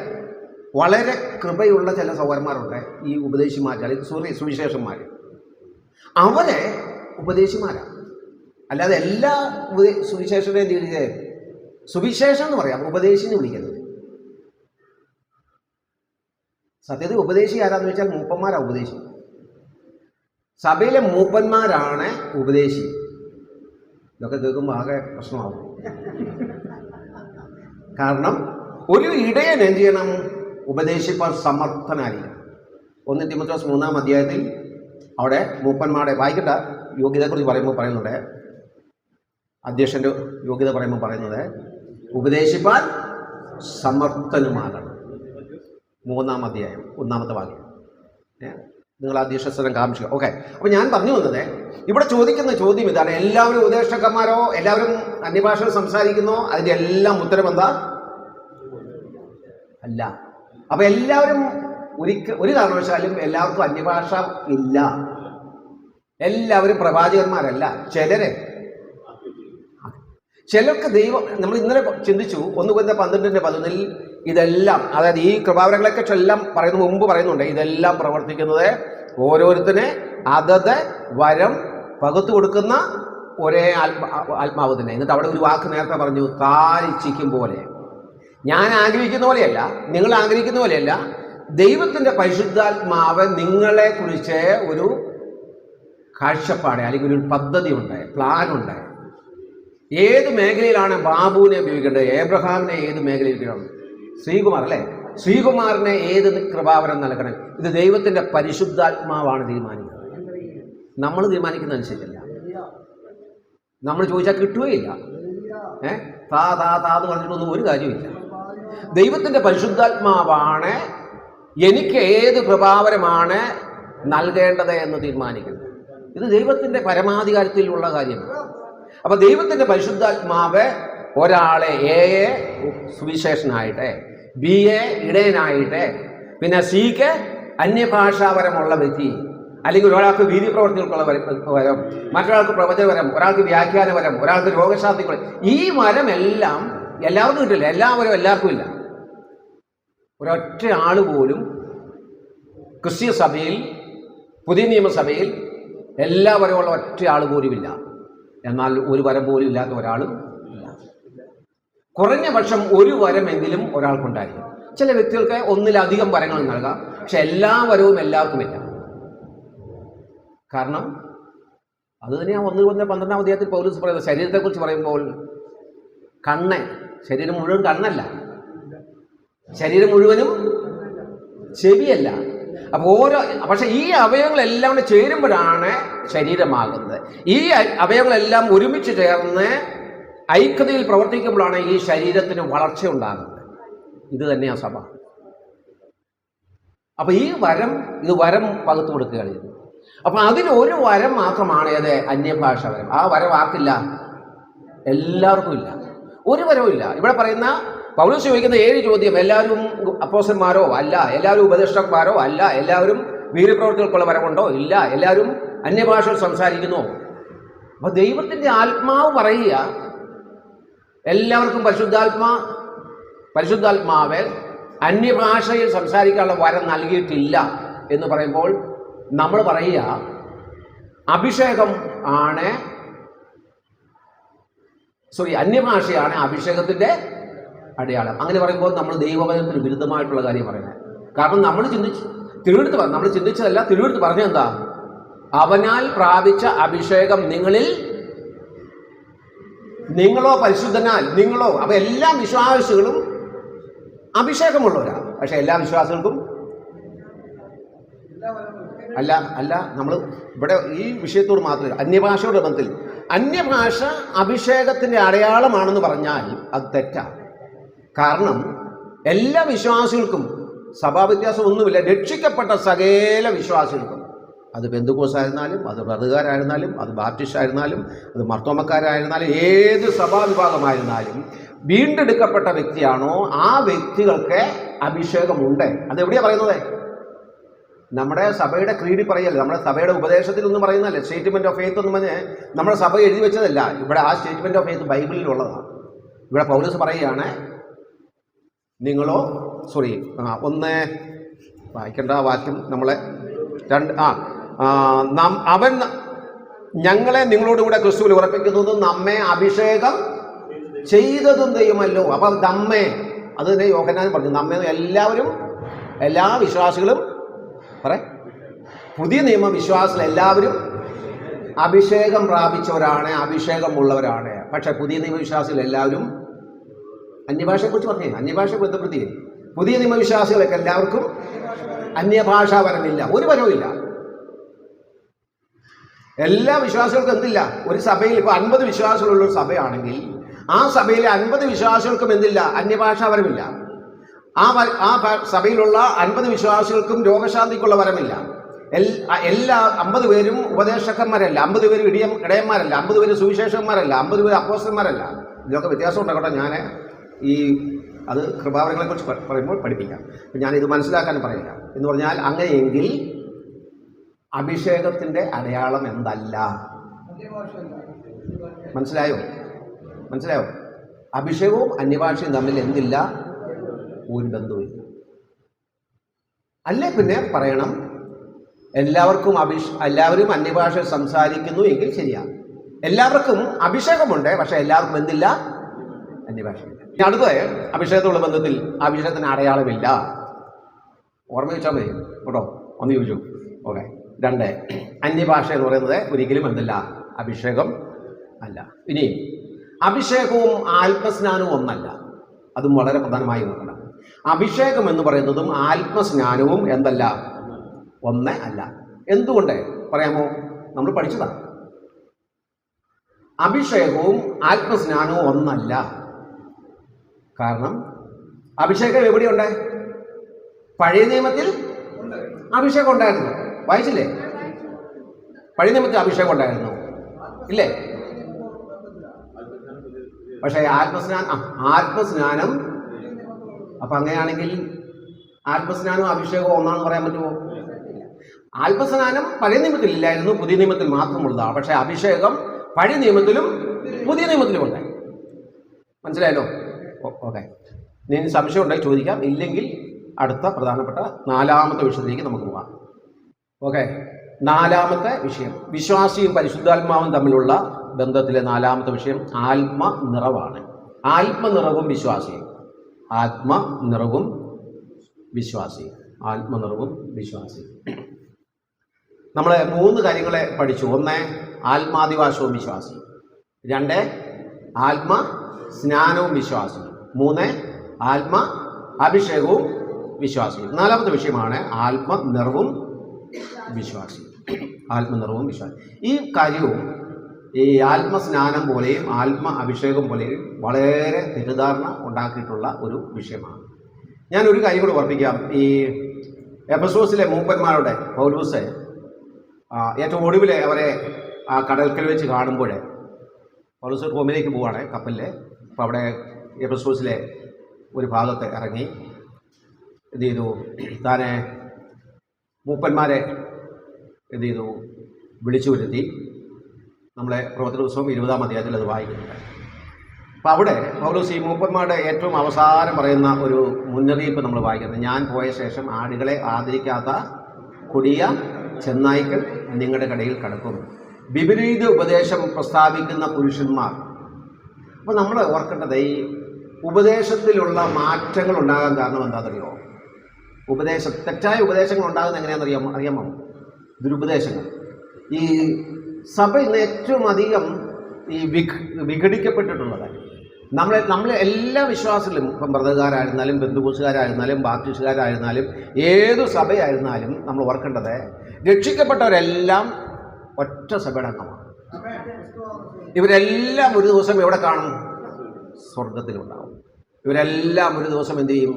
A: വളരെ കൃപയുള്ള ചില സഹോദരന്മാരുണ്ട്, ഈ ഉപദേശിമാർ അല്ലെങ്കിൽ സുവിശേഷന്മാർ. അവരെ ഉപദേശിമാരാണ്. അല്ലാതെ എല്ലാ സുവിശേഷന്റെയും രീതിയിൽ സുവിശേഷം എന്ന് പറയാം, ഉപദേശിനെ വിളിക്കരുത്. സത്യത്തിൽ ഉപദേശി ആരാന്ന് വെച്ചാൽ മൂപ്പന്മാരാണ് ഉപദേശി. സഭയിലെ മൂപ്പന്മാരാണ് ഉപദേശി. ഇതൊക്കെ കേൾക്കുമ്പോൾ ആകെ പ്രശ്നമാകും. കാരണം ഒരു ഇടയൻ എന്ത് ചെയ്യണം? ഉപദേശിപ്പാൻ സമർത്ഥനായിരിക്കണം. 1 തിമോഥെയോസ് 3-ാം അധ്യായത്തിൽ അവിടെ മൂപ്പന്മാരുടെ വായിക്കട്ട യോഗ്യതയെക്കുറിച്ച് പറയുന്നുണ്ട്. അധ്യക്ഷൻ്റെ യോഗ്യത പറയുന്നത് ഉപദേശിപ്പാൻ സമർത്ഥനുമാകണം. 3-ാം അധ്യായം 1-ാമത്തെ വാക്യം. നിങ്ങൾ അധ്യക്ഷ സ്ഥലം കാണിക്കുക. ഓക്കെ. അപ്പോൾ ഞാൻ പറഞ്ഞു വന്നത്, ഇവിടെ ചോദിക്കുന്ന ചോദ്യം ഇതാണ്: എല്ലാവരും ഉപദേഷ്ടക്കന്മാരോ? എല്ലാവരും അന്യഭാഷകൾ സംസാരിക്കുന്നോ? അതിൻ്റെ എല്ലാം ഉത്തരം എന്താ? അല്ല. അപ്പൊ എല്ലാവരും ഒരു കാരണവശാലും എല്ലാവർക്കും അന്യഭാഷ ഇല്ല. എല്ലാവരും പ്രവാചകന്മാരല്ല. ചിലർക്ക് ദൈവം, നമ്മൾ ഇന്നലെ ചിന്തിച്ചു 1 കൊരിന്ത്യർ 12:11 ഇതെല്ലാം, അതായത് ഈ കൃപാവരങ്ങളൊക്കെ എല്ലാം പറയുന്ന മുമ്പ് പറയുന്നുണ്ട്, ഇതെല്ലാം പ്രവർത്തിക്കുന്നത് ഓരോരുത്തരെ അതത് വരം പകുത്തു കൊടുക്കുന്ന ഒരേ ആത്മാവ് തന്നെ. എന്നിട്ട് അവിടെ ഒരു വാക്ക് നേരത്തെ പറഞ്ഞു, താൻ ഇച്ഛിക്കും പോലെ. ഞാൻ ആഗ്രഹിക്കുന്ന പോലെയല്ല, നിങ്ങൾ ആഗ്രഹിക്കുന്ന പോലെയല്ല. ദൈവത്തിൻ്റെ പരിശുദ്ധാത്മാവ് നിങ്ങളെ കുറിച്ച് ഒരു കാഴ്ചപ്പാട് അല്ലെങ്കിൽ ഒരു പദ്ധതി ഉണ്ട്, പ്ലാനുണ്ട്. ഏത് മേഖലയിലാണ് ബാബുവിനെ ഉപയോഗിക്കേണ്ടത്, ഏബ്രഹാമിനെ ഏത് മേഖലയിൽ ഉപയോഗിക്കണം, ശ്രീകുമാർ അല്ലേ, ശ്രീകുമാറിനെ ഏത് കൃപാവരം നൽകണം, ഇത് ദൈവത്തിൻ്റെ പരിശുദ്ധാത്മാവാണ് തീരുമാനിക്കുന്നത്. നമ്മൾ തീരുമാനിക്കുന്ന അനുസരിച്ചല്ല. നമ്മൾ ചോദിച്ചാൽ കിട്ടുകയില്ല. താ താ താ എന്ന് പറഞ്ഞിട്ടൊന്നും ഒരു കാര്യമില്ല. ദൈവത്തിൻ്റെ പരിശുദ്ധാത്മാവാണ് എനിക്ക് ഏത് കൃപാവരമാണ് നൽകേണ്ടത് എന്ന് തീരുമാനിക്കുന്നത്. ഇത് ദൈവത്തിൻ്റെ പരമാധികാരത്തിലുള്ള കാര്യമാണ്. അപ്പോൾ ദൈവത്തിൻ്റെ പരിശുദ്ധാത്മാവ് ഒരാളെ എ സുവിശേഷനായിട്ട്, ബി എ ഇടയനായിട്ട്, പിന്നെ സിക്ക് അന്യഭാഷാപരമുള്ള വ്യക്തി, അല്ലെങ്കിൽ ഒരാൾക്ക് വീര്യപ്രവർത്തികൾക്കുള്ള വരം, മറ്റൊരാൾക്ക് പ്രവചനവരം, ഒരാൾക്ക് വ്യാഖ്യാനവരം, ഒരാൾക്ക് രോഗശാന്തികൾ. ഈ വരമെല്ലാം എല്ലാവർക്കും കിട്ടില്ല, എല്ലാവരും എല്ലാവർക്കും ഇല്ല. ഒരൊറ്റ ആൾ പോലും ക്രിസ്തീയ സഭയിൽ, പുതിയ നിയമസഭയിൽ എല്ലാവരുമുള്ള ഒറ്റ ആൾ പോലുമില്ല. എന്നാൽ ഒരു വരം പോലും ഇല്ലാത്ത ഒരാളും ഇല്ല. കുറഞ്ഞ പക്ഷം ഒരു വരമെങ്കിലും ഒരാൾക്കുണ്ടായിരിക്കും. ചില വ്യക്തികൾക്ക് ഒന്നിലധികം വരങ്ങൾ നൽകാം, പക്ഷെ എല്ലാ വരവും എല്ലാവർക്കുമില്ല. കാരണം അത് തന്നെയാണ് 1-12 അധ്യായത്തിൽ പൗലോസ് പറയുന്നത്. ശരീരത്തെക്കുറിച്ച് പറയുമ്പോൾ കണ്ണ്, ശരീരം മുഴുവൻ കണ്ണല്ല, ശരീരം മുഴുവനും ചെവിയല്ല. അപ്പോൾ പക്ഷെ ഈ അവയവങ്ങളെല്ലാം കൂടെ ചേരുമ്പോഴാണ് ശരീരമാകുന്നത്. ഈ അവയവങ്ങളെല്ലാം ഒരുമിച്ച് ചേർന്ന് ഐക്യതയിൽ പ്രവർത്തിക്കുമ്പോഴാണ് ഈ ശരീരത്തിന് വളർച്ച ഉണ്ടാകുന്നത്. ഇത് തന്നെയാണ് സഭ. അപ്പൊ ഈ വരം, ഇത് വരം പകുത്തു കൊടുക്കുകയാണ് ചെയ്യുന്നത്. അപ്പൊ അതിന് ഒരു വരം മാത്രമാണ് ഏത്, അന്യഭാഷ വരം. ആ വരം ആർക്കില്ല, എല്ലാവർക്കും ഇല്ല, ഒരു വരവും ഇല്ല. ഇവിടെ പറയുന്ന പൗലോസ് ചോദിക്കുന്ന 7 ചോദ്യം, എല്ലാവരും അപ്പോസ്തലന്മാരോ അല്ല, എല്ലാവരും ഉപദേഷ്ടാക്കന്മാരോ അല്ല, എല്ലാവരും വീര്യപ്രവൃത്തികൾക്കുള്ള വരമുണ്ടോ ഇല്ല, എല്ലാവരും അന്യഭാഷകൾ സംസാരിക്കുന്നു. അപ്പൊ ദൈവത്തിൻ്റെ ആത്മാവ് പറയുക എല്ലാവർക്കും പരിശുദ്ധാത്മാവ് അന്യഭാഷയിൽ സംസാരിക്കാനുള്ള വരം നൽകിയിട്ടില്ല എന്ന് പറയുമ്പോൾ നമ്മൾ പറയുക അഭിഷേകം ആണ്, അന്യഭാഷയാണ് അഭിഷേകത്തിൻ്റെ അടയാളം. അങ്ങനെ പറയുമ്പോൾ നമ്മൾ ദൈവവചനത്തിന് വിരുദ്ധമായിട്ടുള്ള കാര്യം പറയുന്നത്. കാരണം നമ്മൾ ചിന്തിച്ചതല്ല, തിരുവെടുത്ത് പറഞ്ഞെന്താ, അവനാൽ പ്രാപിച്ച അഭിഷേകം നിങ്ങളിൽ, നിങ്ങളോ പരിശുദ്ധനാൽ, നിങ്ങളോ. അപ്പൊ എല്ലാ വിശ്വാസികളും അഭിഷേകമുള്ളവരാണ്. പക്ഷെ എല്ലാ വിശ്വാസികൾക്കും അല്ല. നമ്മൾ ഇവിടെ ഈ വിഷയത്തോട് മാത്രമല്ല, അന്യഭാഷയുടെ ബന്ധത്തിൽ അന്യഭാഷ അഭിഷേകത്തിൻ്റെ അടയാളമാണെന്ന് പറഞ്ഞാൽ അത് തെറ്റാണ്. കാരണം എല്ലാ വിശ്വാസികൾക്കും സഭാവ്യത്യാസം ഒന്നുമില്ല. രക്ഷിക്കപ്പെട്ട സകല വിശ്വാസികൾക്കും, അത് പെന്തക്കോസ്തായിരുന്നാലും, അത് ബ്രദറുകാരായിരുന്നാലും, അത് ബാപ്റ്റിസ്റ്റ് ആയിരുന്നാലും, അത് മർത്തോമക്കാരായിരുന്നാലും, ഏത് സഭാവിഭാഗമായിരുന്നാലും വീണ്ടെടുക്കപ്പെട്ട വ്യക്തിയാണോ ആ വ്യക്തികൾക്ക് അഭിഷേകമുണ്ട്. അതെവിടെയാണ് പറയുന്നത്? നമ്മുടെ സഭയുടെ ക്രീഡി പറയല്ല, നമ്മുടെ സഭയുടെ ഉപദേശത്തിലൊന്നും പറയുന്നതല്ല. സ്റ്റേറ്റ്മെന്റ് ഓഫ് ഫെയ്ത്ത് ഒന്നും പറഞ്ഞ് നമ്മുടെ സഭ എഴുതി വെച്ചതല്ല. ഇവിടെ ആ സ്റ്റേറ്റ്മെന്റ് ഓഫ് ഫെയ്ത്ത് ബൈബിളിലുള്ളതാണ്. ഇവിടെ പൗലോസ് പറയുകയാണ്, നിങ്ങളോ ഒന്ന് വായിക്കേണ്ട വാക്യം നമ്മളെ അവൻ ഞങ്ങളെ നിങ്ങളോടുകൂടെ ക്രിസ്തുവിൽ ഉറപ്പിക്കുന്നതും നമ്മെ അഭിഷേകം ചെയ്തതും ദൈവമല്ലോ. അപ്പം നമ്മെ, അത് തന്നെ യോഹന്നാൻ പറഞ്ഞു, നമ്മെ എല്ലാവരും, എല്ലാ വിശ്വാസികളും പുതിയ നിയമ വിശ്വാസികൾ എല്ലാവരും അഭിഷേകം പ്രാപിച്ചവരാണ്, അഭിഷേകമുള്ളവരാണ്. പക്ഷെ പുതിയ നിയമവിശ്വാസികൾ എല്ലാവരും അന്യഭാഷയെക്കുറിച്ച് പറഞ്ഞേ, അന്യഭാഷ ബന്ധപ്പെടുത്തി. പുതിയ നിയമവിശ്വാസികളൊക്കെ എല്ലാവർക്കും അന്യഭാഷാപരമില്ല, ഒരു വരവും ഇല്ല. എല്ലാ വിശ്വാസികൾക്കും എന്തില്ല? ഒരു സഭയിൽ ഇപ്പോൾ 50 വിശ്വാസികളുള്ളൊരു സഭയാണെങ്കിൽ ആ സഭയിലെ 50 വിശ്വാസികൾക്കും എന്തില്ല? അന്യഭാഷാപരമില്ല. ആ സഭയിലുള്ള 50 വിശ്വാസികൾക്കും രോഗശാന്തിക്കുള്ള വരമില്ല. എല്ലാ 50 പേരും ഉപദേശകന്മാരല്ല, 50 പേരും ഇടയന്മാരല്ല, 50 പേര് സുവിശേഷന്മാരല്ല, 50 പേര് അപ്പോസ്തലന്മാരല്ല. ഇതിലൊക്കെ വ്യത്യാസം ഉണ്ടാകട്ടെ. ഞാൻ അത് കൃപാവരങ്ങളെക്കുറിച്ച് പറയുമ്പോൾ പഠിപ്പിക്കാം. ഞാനിത് മനസ്സിലാക്കാൻ പറയില്ല എന്ന് പറഞ്ഞാൽ, അങ്ങനെയെങ്കിൽ അഭിഷേകത്തിൻ്റെ അടയാളം എന്തല്ല? മനസ്സിലായോ? അഭിഷേകവും അന്യഭാഷയും തമ്മിൽ എന്തില്ല? ഒരു ബന്ധവുമില്ല. അല്ലേ പിന്നെ പറയണം എല്ലാവരും അന്യഭാഷ സംസാരിക്കുന്നു എങ്കിൽ ശരിയാണ്. എല്ലാവർക്കും അഭിഷേകമുണ്ട്, പക്ഷെ എല്ലാവർക്കും എന്തില്ല? അന്യഭാഷയില്ല. ഇനി അടുത്ത അഭിഷേകത്തോടുള്ള ബന്ധത്തിൽ അഭിഷേകത്തിന് അടയാളമില്ല. ഓർമ്മ വെച്ചാൽ മതി കേട്ടോ, ഒന്ന് ചോദിച്ചു. ഓക്കെ. 2, അന്യഭാഷ എന്ന് പറയുന്നത് ഒരിക്കലും എന്തില്ല? അഭിഷേകം അല്ല. ഇനി അഭിഷേകവും ആത്മസ്നാനവും ഒന്നല്ല. അതും വളരെ പ്രധാനമായി നോക്കണം. അഭിഷേകം എന്ന് പറയുന്നതും ആത്മസ്നാനവും എന്തല്ല? ഒന്ന് അല്ല. എന്തുകൊണ്ട് പറയാമോ? നമ്മൾ പഠിച്ചതാണ്. അഭിഷേകവും ആത്മസ്നാനവും ഒന്നല്ല. കാരണം അഭിഷേകം എവിടെയുണ്ട്? പഴയ നിയമത്തിൽ അഭിഷേകം ഉണ്ടായിരുന്നു. വായിച്ചില്ലേ? പഴയ നിയമത്തിൽ അഭിഷേകം ഉണ്ടായിരുന്നു ഇല്ലേ? പക്ഷേ ആത്മസ്നാനം അപ്പൊ അങ്ങനെയാണെങ്കിൽ ആത്മസ്നാനവും അഭിഷേകവും ഒന്നാണെന്ന് പറയാൻ പറ്റുമോ? ആത്മസ്നാനം പഴയ നിയമത്തിൽ ഇല്ലായിരുന്നു, പുതിയ നിയമത്തിൽ മാത്രമുള്ളതാണ്. പക്ഷെ അഭിഷേകം പഴയ നിയമത്തിലും പുതിയ നിയമത്തിലും ഉണ്ട്. മനസ്സിലായല്ലോ? ഓക്കെ. നീ സംശയം ഉണ്ടായി ചോദിക്കാം, ഇല്ലെങ്കിൽ അടുത്ത പ്രധാനപ്പെട്ട 4ാമത്തെ വിഷയത്തിലേക്ക് നമുക്ക് പോകാം. ഓക്കെ. 4ാമത്തെ വിഷയം വിശ്വാസിയും പരിശുദ്ധാത്മാവും തമ്മിലുള്ള ബന്ധത്തിലെ 4ാമത്തെ വിഷയം ആത്മനിറവാണ്. ആത്മനിറവും വിശ്വാസിയും. ആത്മനിറവും വിശ്വാസിയും. ആത്മനിറവും വിശ്വാസിയും. നമ്മൾ 3 കാര്യങ്ങളെ പഠിച്ചു. 1 ആത്മാദിവാസവും വിശ്വാസിയും. 2 ആത്മസ്നാനവും വിശ്വാസിയും. 3 ആത്മ അഭിഷേകവും വിശ്വാസിയും. 4ാമത്തെ വിഷയമാണ് ആത്മനിറവും വിശ്വാസിയും. ആത്മനിറവും വിശ്വാസം. ഈ കാര്യവും ഈ ആത്മസ്നാനം പോലെയും ആത്മ അഭിഷേകം പോലെയും വളരെ തെറ്റിദ്ധാരണ ഉണ്ടാക്കിയിട്ടുള്ള ഒരു വിഷയമാണ്. ഞാനൊരു കാര്യം കൂടെ ഓർപ്പിക്കാം. ഈ എഫെസോസിലെ മൂപ്പന്മാരുടെ പൗലോസ് ഏറ്റവും ഒടുവിൽ അവരെ ആ കടൽക്കൽ വെച്ച് കാണുമ്പോൾ പൗലോസ് റോമിലേക്ക് പോവുകയാണ് കപ്പലിൽ. അപ്പോൾ അവിടെ എഫെസോസിലെ ഒരു ഭാഗത്ത് ഇറങ്ങി എന്ത് ചെയ്തു? താനെ മൂപ്പന്മാരെ എന്ത് ചെയ്തു? വിളിച്ചു വരുത്തി. നമ്മളെ പ്രവർത്തന ദിവസവും 20-ാം അധ്യായത്തിൽ അത് വായിക്കുന്നുണ്ട്. അപ്പോൾ അവിടെ പൗലോസ് ഈ മൂപ്പന്മാരുടെ ഏറ്റവും അവസാനം പറയുന്ന ഒരു മുന്നറിയിപ്പ് നമ്മൾ വായിക്കുന്നത്, ഞാൻ പോയ ശേഷം ആടുകളെ ആദരിക്കാത്ത കൊടിയ ചെന്നായ്ക്കൾ നിങ്ങളുടെ കടയിൽ കടക്കും, വിപരീത ഉപദേശം പ്രസ്താവിക്കുന്ന പുരുഷന്മാർ. അപ്പോൾ നമ്മൾ ഓർക്കേണ്ടത് ഈ ഉപദേശത്തിലുള്ള മാറ്റങ്ങൾ ഉണ്ടാകാൻ കാരണം എന്താണെന്നറിയോ? തെറ്റായ ഉപദേശങ്ങൾ ഉണ്ടാകുന്നത് എങ്ങനെയാണെന്ന് അറിയാമോ? ദുരുപദേശങ്ങൾ. ഈ സഭ ഇന്ന് ഏറ്റവും അധികം ഈ വിഘടിക്കപ്പെട്ടിട്ടുള്ളത് നമ്മളെ എല്ലാ വിശ്വാസത്തിലും, ഇപ്പം ബ്രദറുകാരായിരുന്നാലും ബന്ധുക്കൂസുകാരായിരുന്നാലും ബാപ്റ്റിസ്റ്റുകാരായിരുന്നാലും ഏതു സഭയായിരുന്നാലും നമ്മൾ ഓർക്കേണ്ടത് രക്ഷിക്കപ്പെട്ടവരെല്ലാം ഒറ്റ സഭയുടെ അംഗമാണ്. ഇവരെല്ലാം ഒരു ദിവസം എവിടെ കാണും? സ്വർഗത്തിലുണ്ടാവും. ഇവരെല്ലാം ഒരു ദിവസം എന്തു ചെയ്യും?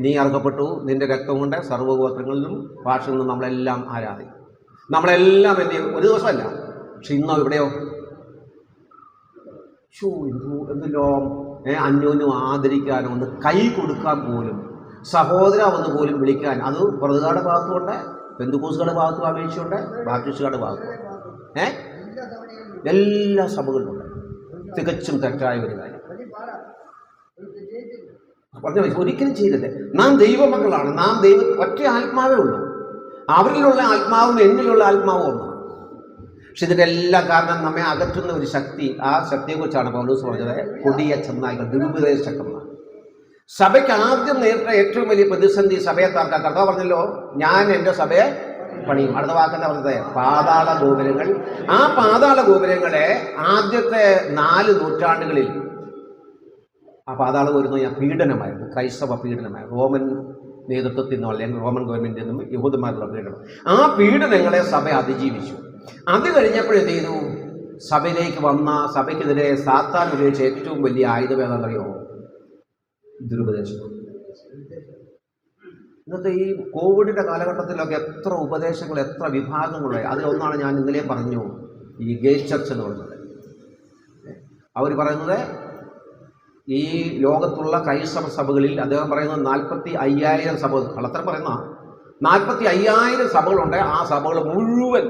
A: നീ അർഹപ്പെട്ടു, നിന്റെ രക്തം കൊണ്ട് സർവ്വഗോത്രങ്ങളിലും ഭാഷകളിൽ നിന്നും നമ്മളെല്ലാം ആരാധിക്കും. നമ്മളെല്ലാം എന്ത് ചെയ്യും? ഒരു ദിവസമല്ല. പക്ഷെ ഇന്നോ ഇവിടെയോ എന്തെല്ലോ അന്യോന്യം ആദരിക്കാനോ ഒന്ന് കൈ കൊടുക്കാൻ പോലും, സഹോദര ഒന്ന് പോലും വിളിക്കാൻ, അത് ബ്രദറുകാരുടെ ഭാഗത്തുകൊണ്ട്, പെന്തക്കോസ്തുകാരുടെ ഭാഗത്തും അപേക്ഷയുണ്ട്, ബാപ്റ്റിസ്റ്റുകാരുടെ ഭാഗത്തും എല്ലാ സഭകളിലുണ്ട്. തികച്ചും തെറ്റായ ഒരു കാര്യം. പറഞ്ഞ ഒരിക്കലും ചെയ്തില്ല. നാം ദൈവമക്കളാണ്. നാം ഒറ്റ ആത്മാവേ ഉള്ളൂ. അവരിലുള്ള ആത്മാവും എന്നിലുള്ള ആത്മാവും ഒന്നാണ്. പക്ഷെ ഇതിൻ്റെ എല്ലാം കാരണം നമ്മെ അകറ്റുന്ന ഒരു ശക്തി. ആ ശക്തിയെക്കുറിച്ചാണ് പൗലോസ് പറഞ്ഞത് കൊടിയ ചെന്നായ്ക്കൾ, ദുരുപദേശകന്മാർ. സഭയ്ക്ക് ആദ്യം നേരിട്ട ഏറ്റവും വലിയ പ്രതിസന്ധി സഭയെ താർക്കാൻ. കർത്താവ് പറഞ്ഞല്ലോ, ഞാൻ എൻ്റെ സഭയെ പണിയും. അടുത്ത വാക്കെന്താ പറഞ്ഞത്? പാതാള ഗോപുരങ്ങൾ. ആ പാതാള ഗോപുരങ്ങളെ ആദ്യത്തെ 4 നൂറ്റാണ്ടുകളിൽ ആ പാതാള ഗോപുരം പീഡനമായിരുന്നു. ക്രൈസ്തവ പീഡനമായിരുന്നു. റോമൻ നേതൃത്വത്തിൽ നിന്നോ അല്ലെങ്കിൽ റോമൻ ഗവൺമെൻറ്റിൽ നിന്നും യഹൂദന്മാരുടെ പീഡനം. ആ പീഡനങ്ങളെ സഭ അതിജീവിച്ചു. അത് കഴിഞ്ഞപ്പോഴെന്ത് ചെയ്തു? സഭയിലേക്ക് വന്ന സഭയ്ക്കെതിരെ സാത്താൻ ഉപയോഗിച്ച ഏറ്റവും വലിയ ആയുധം ഏതാണെന്നറിയോ? ദുരുപദേശം. ഇന്നത്തെ ഈ കോവിഡിൻ്റെ കാലഘട്ടത്തിലൊക്കെ എത്ര ഉപദേശങ്ങൾ, എത്ര വിഭാഗങ്ങളുണ്ടായി. അതിലൊന്നാണ് ഞാൻ ഇന്നലെ പറഞ്ഞു, ഈ ഗേറ്റ് ചർച്ച് എന്ന് പറയുന്നത്. അവർ പറയുന്നത് ഈ ലോകത്തുള്ള ക്രൈസ്തവ സഭകളിൽ അദ്ദേഹം പറയുന്നത് 45,000 സഭകൾ, കള്ളത്തരം പറയുന്ന 45,000 സഭകളുണ്ട്. ആ സഭകൾ മുഴുവൻ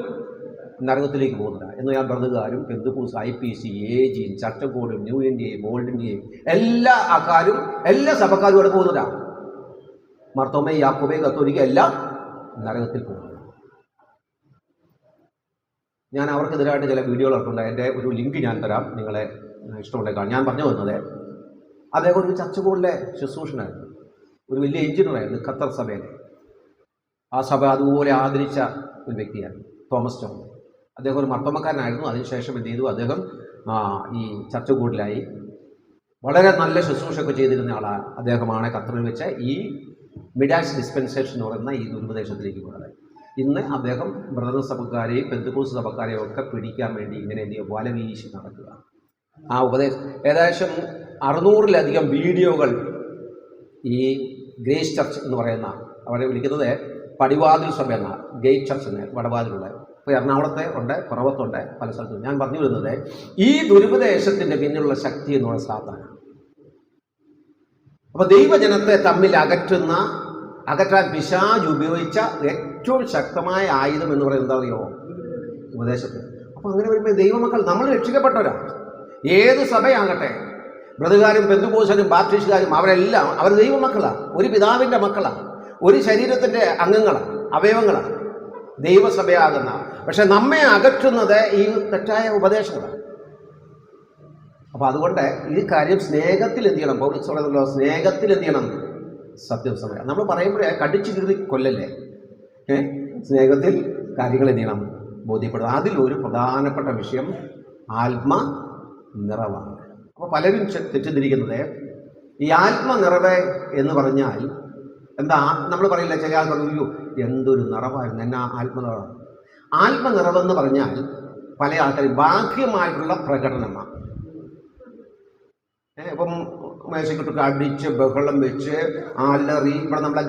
A: നരകത്തിലേക്ക് പോകുന്നില്ല എന്ന് ഞാൻ ബ്രദറുകാരും പെന്തക്കോസ്ത് IPC AG ചർച്ചക്കോടും ന്യൂ ഇന്ത്യയും ഓൾഡ് ഇന്ത്യയും എല്ലാ ആൾക്കാരും എല്ലാ സഭക്കാരും അവിടെ പോകുന്നില്ല. മർത്തോമയും യാക്കോബയും കത്തോലിക്ക എല്ലാം നരകത്തിൽ പോകുന്നു. ഞാൻ അവർക്കെതിരായിട്ട് ചില വീഡിയോകൾ ഇറക്കുന്നുണ്ട്. എൻ്റെ ഒരു ലിങ്ക് ഞാൻ തരാം, നിങ്ങളെ ഇഷ്ടമുണ്ടെങ്കിൽ കാണാം. ഞാൻ പറഞ്ഞു വന്നത് അദ്ദേഹം ഒരു ചർച്ചകോടിലെ ശുശ്രൂഷനായിരുന്നു, ഒരു വലിയ എഞ്ചിനീയറായിരുന്നു ഖത്തർ സഭയിലെ. ആ സഭ അതുപോലെ ആദരിച്ച ഒരു വ്യക്തിയാണ് തോമസ് ജോൺ. അദ്ദേഹം ഒരു മർത്തോമക്കാരനായിരുന്നു. അതിനുശേഷം എന്ത് ചെയ്തു, അദ്ദേഹം ഈ ചർച്ചകോടിലായി വളരെ നല്ല ശുശ്രൂഷയൊക്കെ ചെയ്തിരുന്ന ആളാണ്. അദ്ദേഹമാണ് ഖത്തറിൽ വെച്ച് ഈ മിഡാസ് ഡിസ്പെൻസേഷൻ എന്ന് പറയുന്ന ഈ ദുരുപദേശത്തിലേക്ക് പോകുന്നത്. ഇന്ന് അദ്ദേഹം ബ്രദർ സഭക്കാരെയും പെന്തക്കോസ്ത് സഭക്കാരെയും ഒക്കെ പിടിക്കാൻ വേണ്ടി ഇങ്ങനെ എന്ത് ചെയ്യുക, വല വീശി നടക്കുക. ആ ഉപദേശം ഏകദേശം 600-ലധികം വീഡിയോകൾ ഈ ഗ്രേസ് ചർച്ച് എന്ന് പറയുന്ന, അവരെ വിളിക്കുന്നത് പടിവാതിൽ സഭ എന്ന ഗേറ്റ് ചർച്ച് എന്ന്, വടവാതിലുള്ള. ഇപ്പോൾ എറണാകുളത്തെ ഉണ്ട്, പുറവത്തുണ്ട്, പല സ്ഥലത്തും. ഞാൻ പറഞ്ഞു വരുന്നത് ഈ ദുരുപദേശത്തിൻ്റെ പിന്നിലുള്ള ശക്തി എന്ന് പറയുന്ന സാത്താനാണ്. അപ്പോൾ ദൈവജനത്തെ തമ്മിൽ അകറ്റാൻ പിശാച് ഉപയോഗിച്ച ഏറ്റവും ശക്തമായ ആയുധം എന്ന് പറയുന്നത് എന്താ അറിയോ? ഉപദേശത്തിൽ. അപ്പോൾ അങ്ങനെ വരുമ്പോൾ ദൈവമക്കൾ നമ്മൾ രക്ഷിക്കപ്പെട്ടവരാണ്. ഏത് സഭയാകട്ടെ, ബ്രദറുകാരും പെന്തക്കോസ്തുകാരും ബാപ്റ്റിസ്റ്റുകാരും അവരെല്ലാം അവർ ദൈവമക്കളാണ്, ഒരു പിതാവിൻ്റെ മക്കളാണ്, ഒരു ശരീരത്തിൻ്റെ അംഗങ്ങളാണ്, അവയവങ്ങളാണ് ദൈവസഭയാകുന്ന. പക്ഷെ നമ്മെ അകറ്റുന്നത് ഈ തെറ്റായ ഉപദേശങ്ങളാണ്. അപ്പോൾ അതുകൊണ്ട് ഈ കാര്യം സ്നേഹത്തിൽ എന്ത് ചെയ്യണം? പൗലോസ് പറയുന്നല്ലോ, സ്നേഹത്തിൽ എന്ത് ചെയ്യണം? സത്യം സമയം നമ്മൾ പറയുമ്പോഴേ കടിച്ചു കീറി കൊല്ലല്ലേ. സ്നേഹത്തിൽ കാര്യങ്ങൾ എന്ത് ചെയ്യണം? ബോധ്യപ്പെടുക. അതിലൊരു പ്രധാനപ്പെട്ട വിഷയം ആത്മനിറവാണ്. അപ്പോൾ പലരും തെറ്റിദ്ധരിക്കുന്നത് ഈ ആത്മനിറവ് എന്ന് പറഞ്ഞാൽ എന്താ? നമ്മൾ പറയില്ല, ചില ആൾ പറഞ്ഞു എന്തൊരു നിറവായിരുന്നു എന്നാ ആത്മനിറവ്. ആത്മനിറവെന്ന് പറഞ്ഞാൽ പല ആൾക്കാരും ബാഹ്യമായിട്ടുള്ള പ്രകടനമാണ്. ഇപ്പം മേശക്കിട്ടൊക്കെ അടിച്ച് ബഹളം വെച്ച് അലറി. ഇവിടെ നമ്മളെ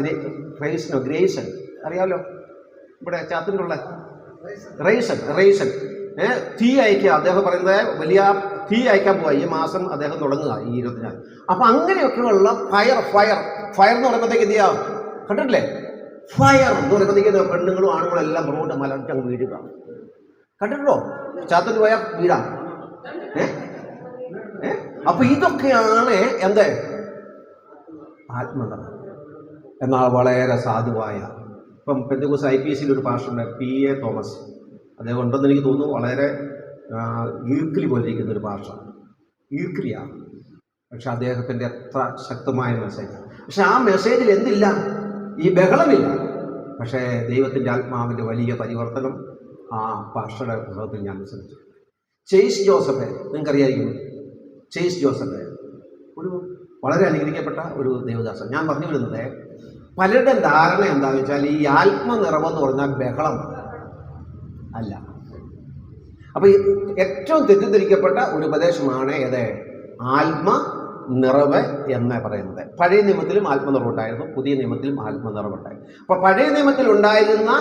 A: ഗ്രേസൻ അറിയാമല്ലോ, ഇവിടെ ചാത്തിനുള്ള റേസൻ തീ അയക്കുക. അദ്ദേഹം പറയുന്നത് വലിയ തീ അയക്കാൻ പോവാ. ഈ മാസം അദ്ദേഹം തുടങ്ങുക, ഈ 24. അപ്പം അങ്ങനെയൊക്കെയുള്ള ഫയർ എന്ന് പറയുമ്പോഴത്തേക്ക് എന്ത് ചെയ്യാം? കണ്ടിട്ടില്ലേ? ഫയർ എന്ന് പറയുമ്പോഴത്തേക്ക് പെണ്ണുങ്ങളും ആണുങ്ങളും എല്ലാം പുറകോട്ട് മലർച്ചങ്ങ് വീഴുക. കണ്ടിട്ടുണ്ടോ? ചാത്തിന് പോയാൽ വീഴാം. അപ്പൊ ഇതൊക്കെയാണ് എന്ത്? ആത്മനിറവ്. എന്നാൽ വളരെ സാധുവായ, ഇപ്പം പെന്തക്കോസ്ത് IPCയിൽ ഒരു പാസ്റ്ററുണ്ട്, PA തോമസ്. അദ്ദേഹം ഉണ്ടെന്ന് എനിക്ക് തോന്നുന്നു. വളരെ ഈർക്കിലി പോലെ ഇരിക്കുന്ന ഒരു പാസ്റ്ററാണ്, ഈർക്കിലിയാണ്. പക്ഷെ അദ്ദേഹത്തിൻ്റെ എത്ര ശക്തമായ മെസ്സേജ്. പക്ഷെ ആ മെസ്സേജിൽ എന്തില്ല? ഈ ബഹളമില്ല. പക്ഷേ ദൈവത്തിൻ്റെ ആത്മാവിൻ്റെ വലിയ പരിവർത്തനം ആ പാസ്റ്ററുടെ പുസ്തകത്തിൽ ഞാൻ മനസ്സിലാക്കി. ചേസ് ജോസഫ് നിങ്ങൾക്കറിയായിരിക്കും. ചേസ് ജോസഫ് ഒരു വളരെ അനുഗ്രഹിക്കപ്പെട്ട ഒരു ദേവദാസൻ. ഞാൻ പറഞ്ഞു വരുന്നത് പലരുടെ ധാരണ എന്താണെന്ന് വെച്ചാൽ ഈ ആത്മനിറവെന്ന് പറഞ്ഞാൽ ബഹളം അല്ല. അപ്പോൾ ഏറ്റവും തെറ്റിദ്ധരിക്കപ്പെട്ട ഒരു ഉപദേശമാണ് ഏത്? ആത്മനിറവ് എന്ന് പറയുന്നത്. പഴയ നിയമത്തിലും ആത്മനിറവുണ്ടായിരുന്നു, പുതിയ നിയമത്തിലും ആത്മനിറവുണ്ടായി. അപ്പോൾ പഴയ നിയമത്തിൽ ഉണ്ടായിരുന്ന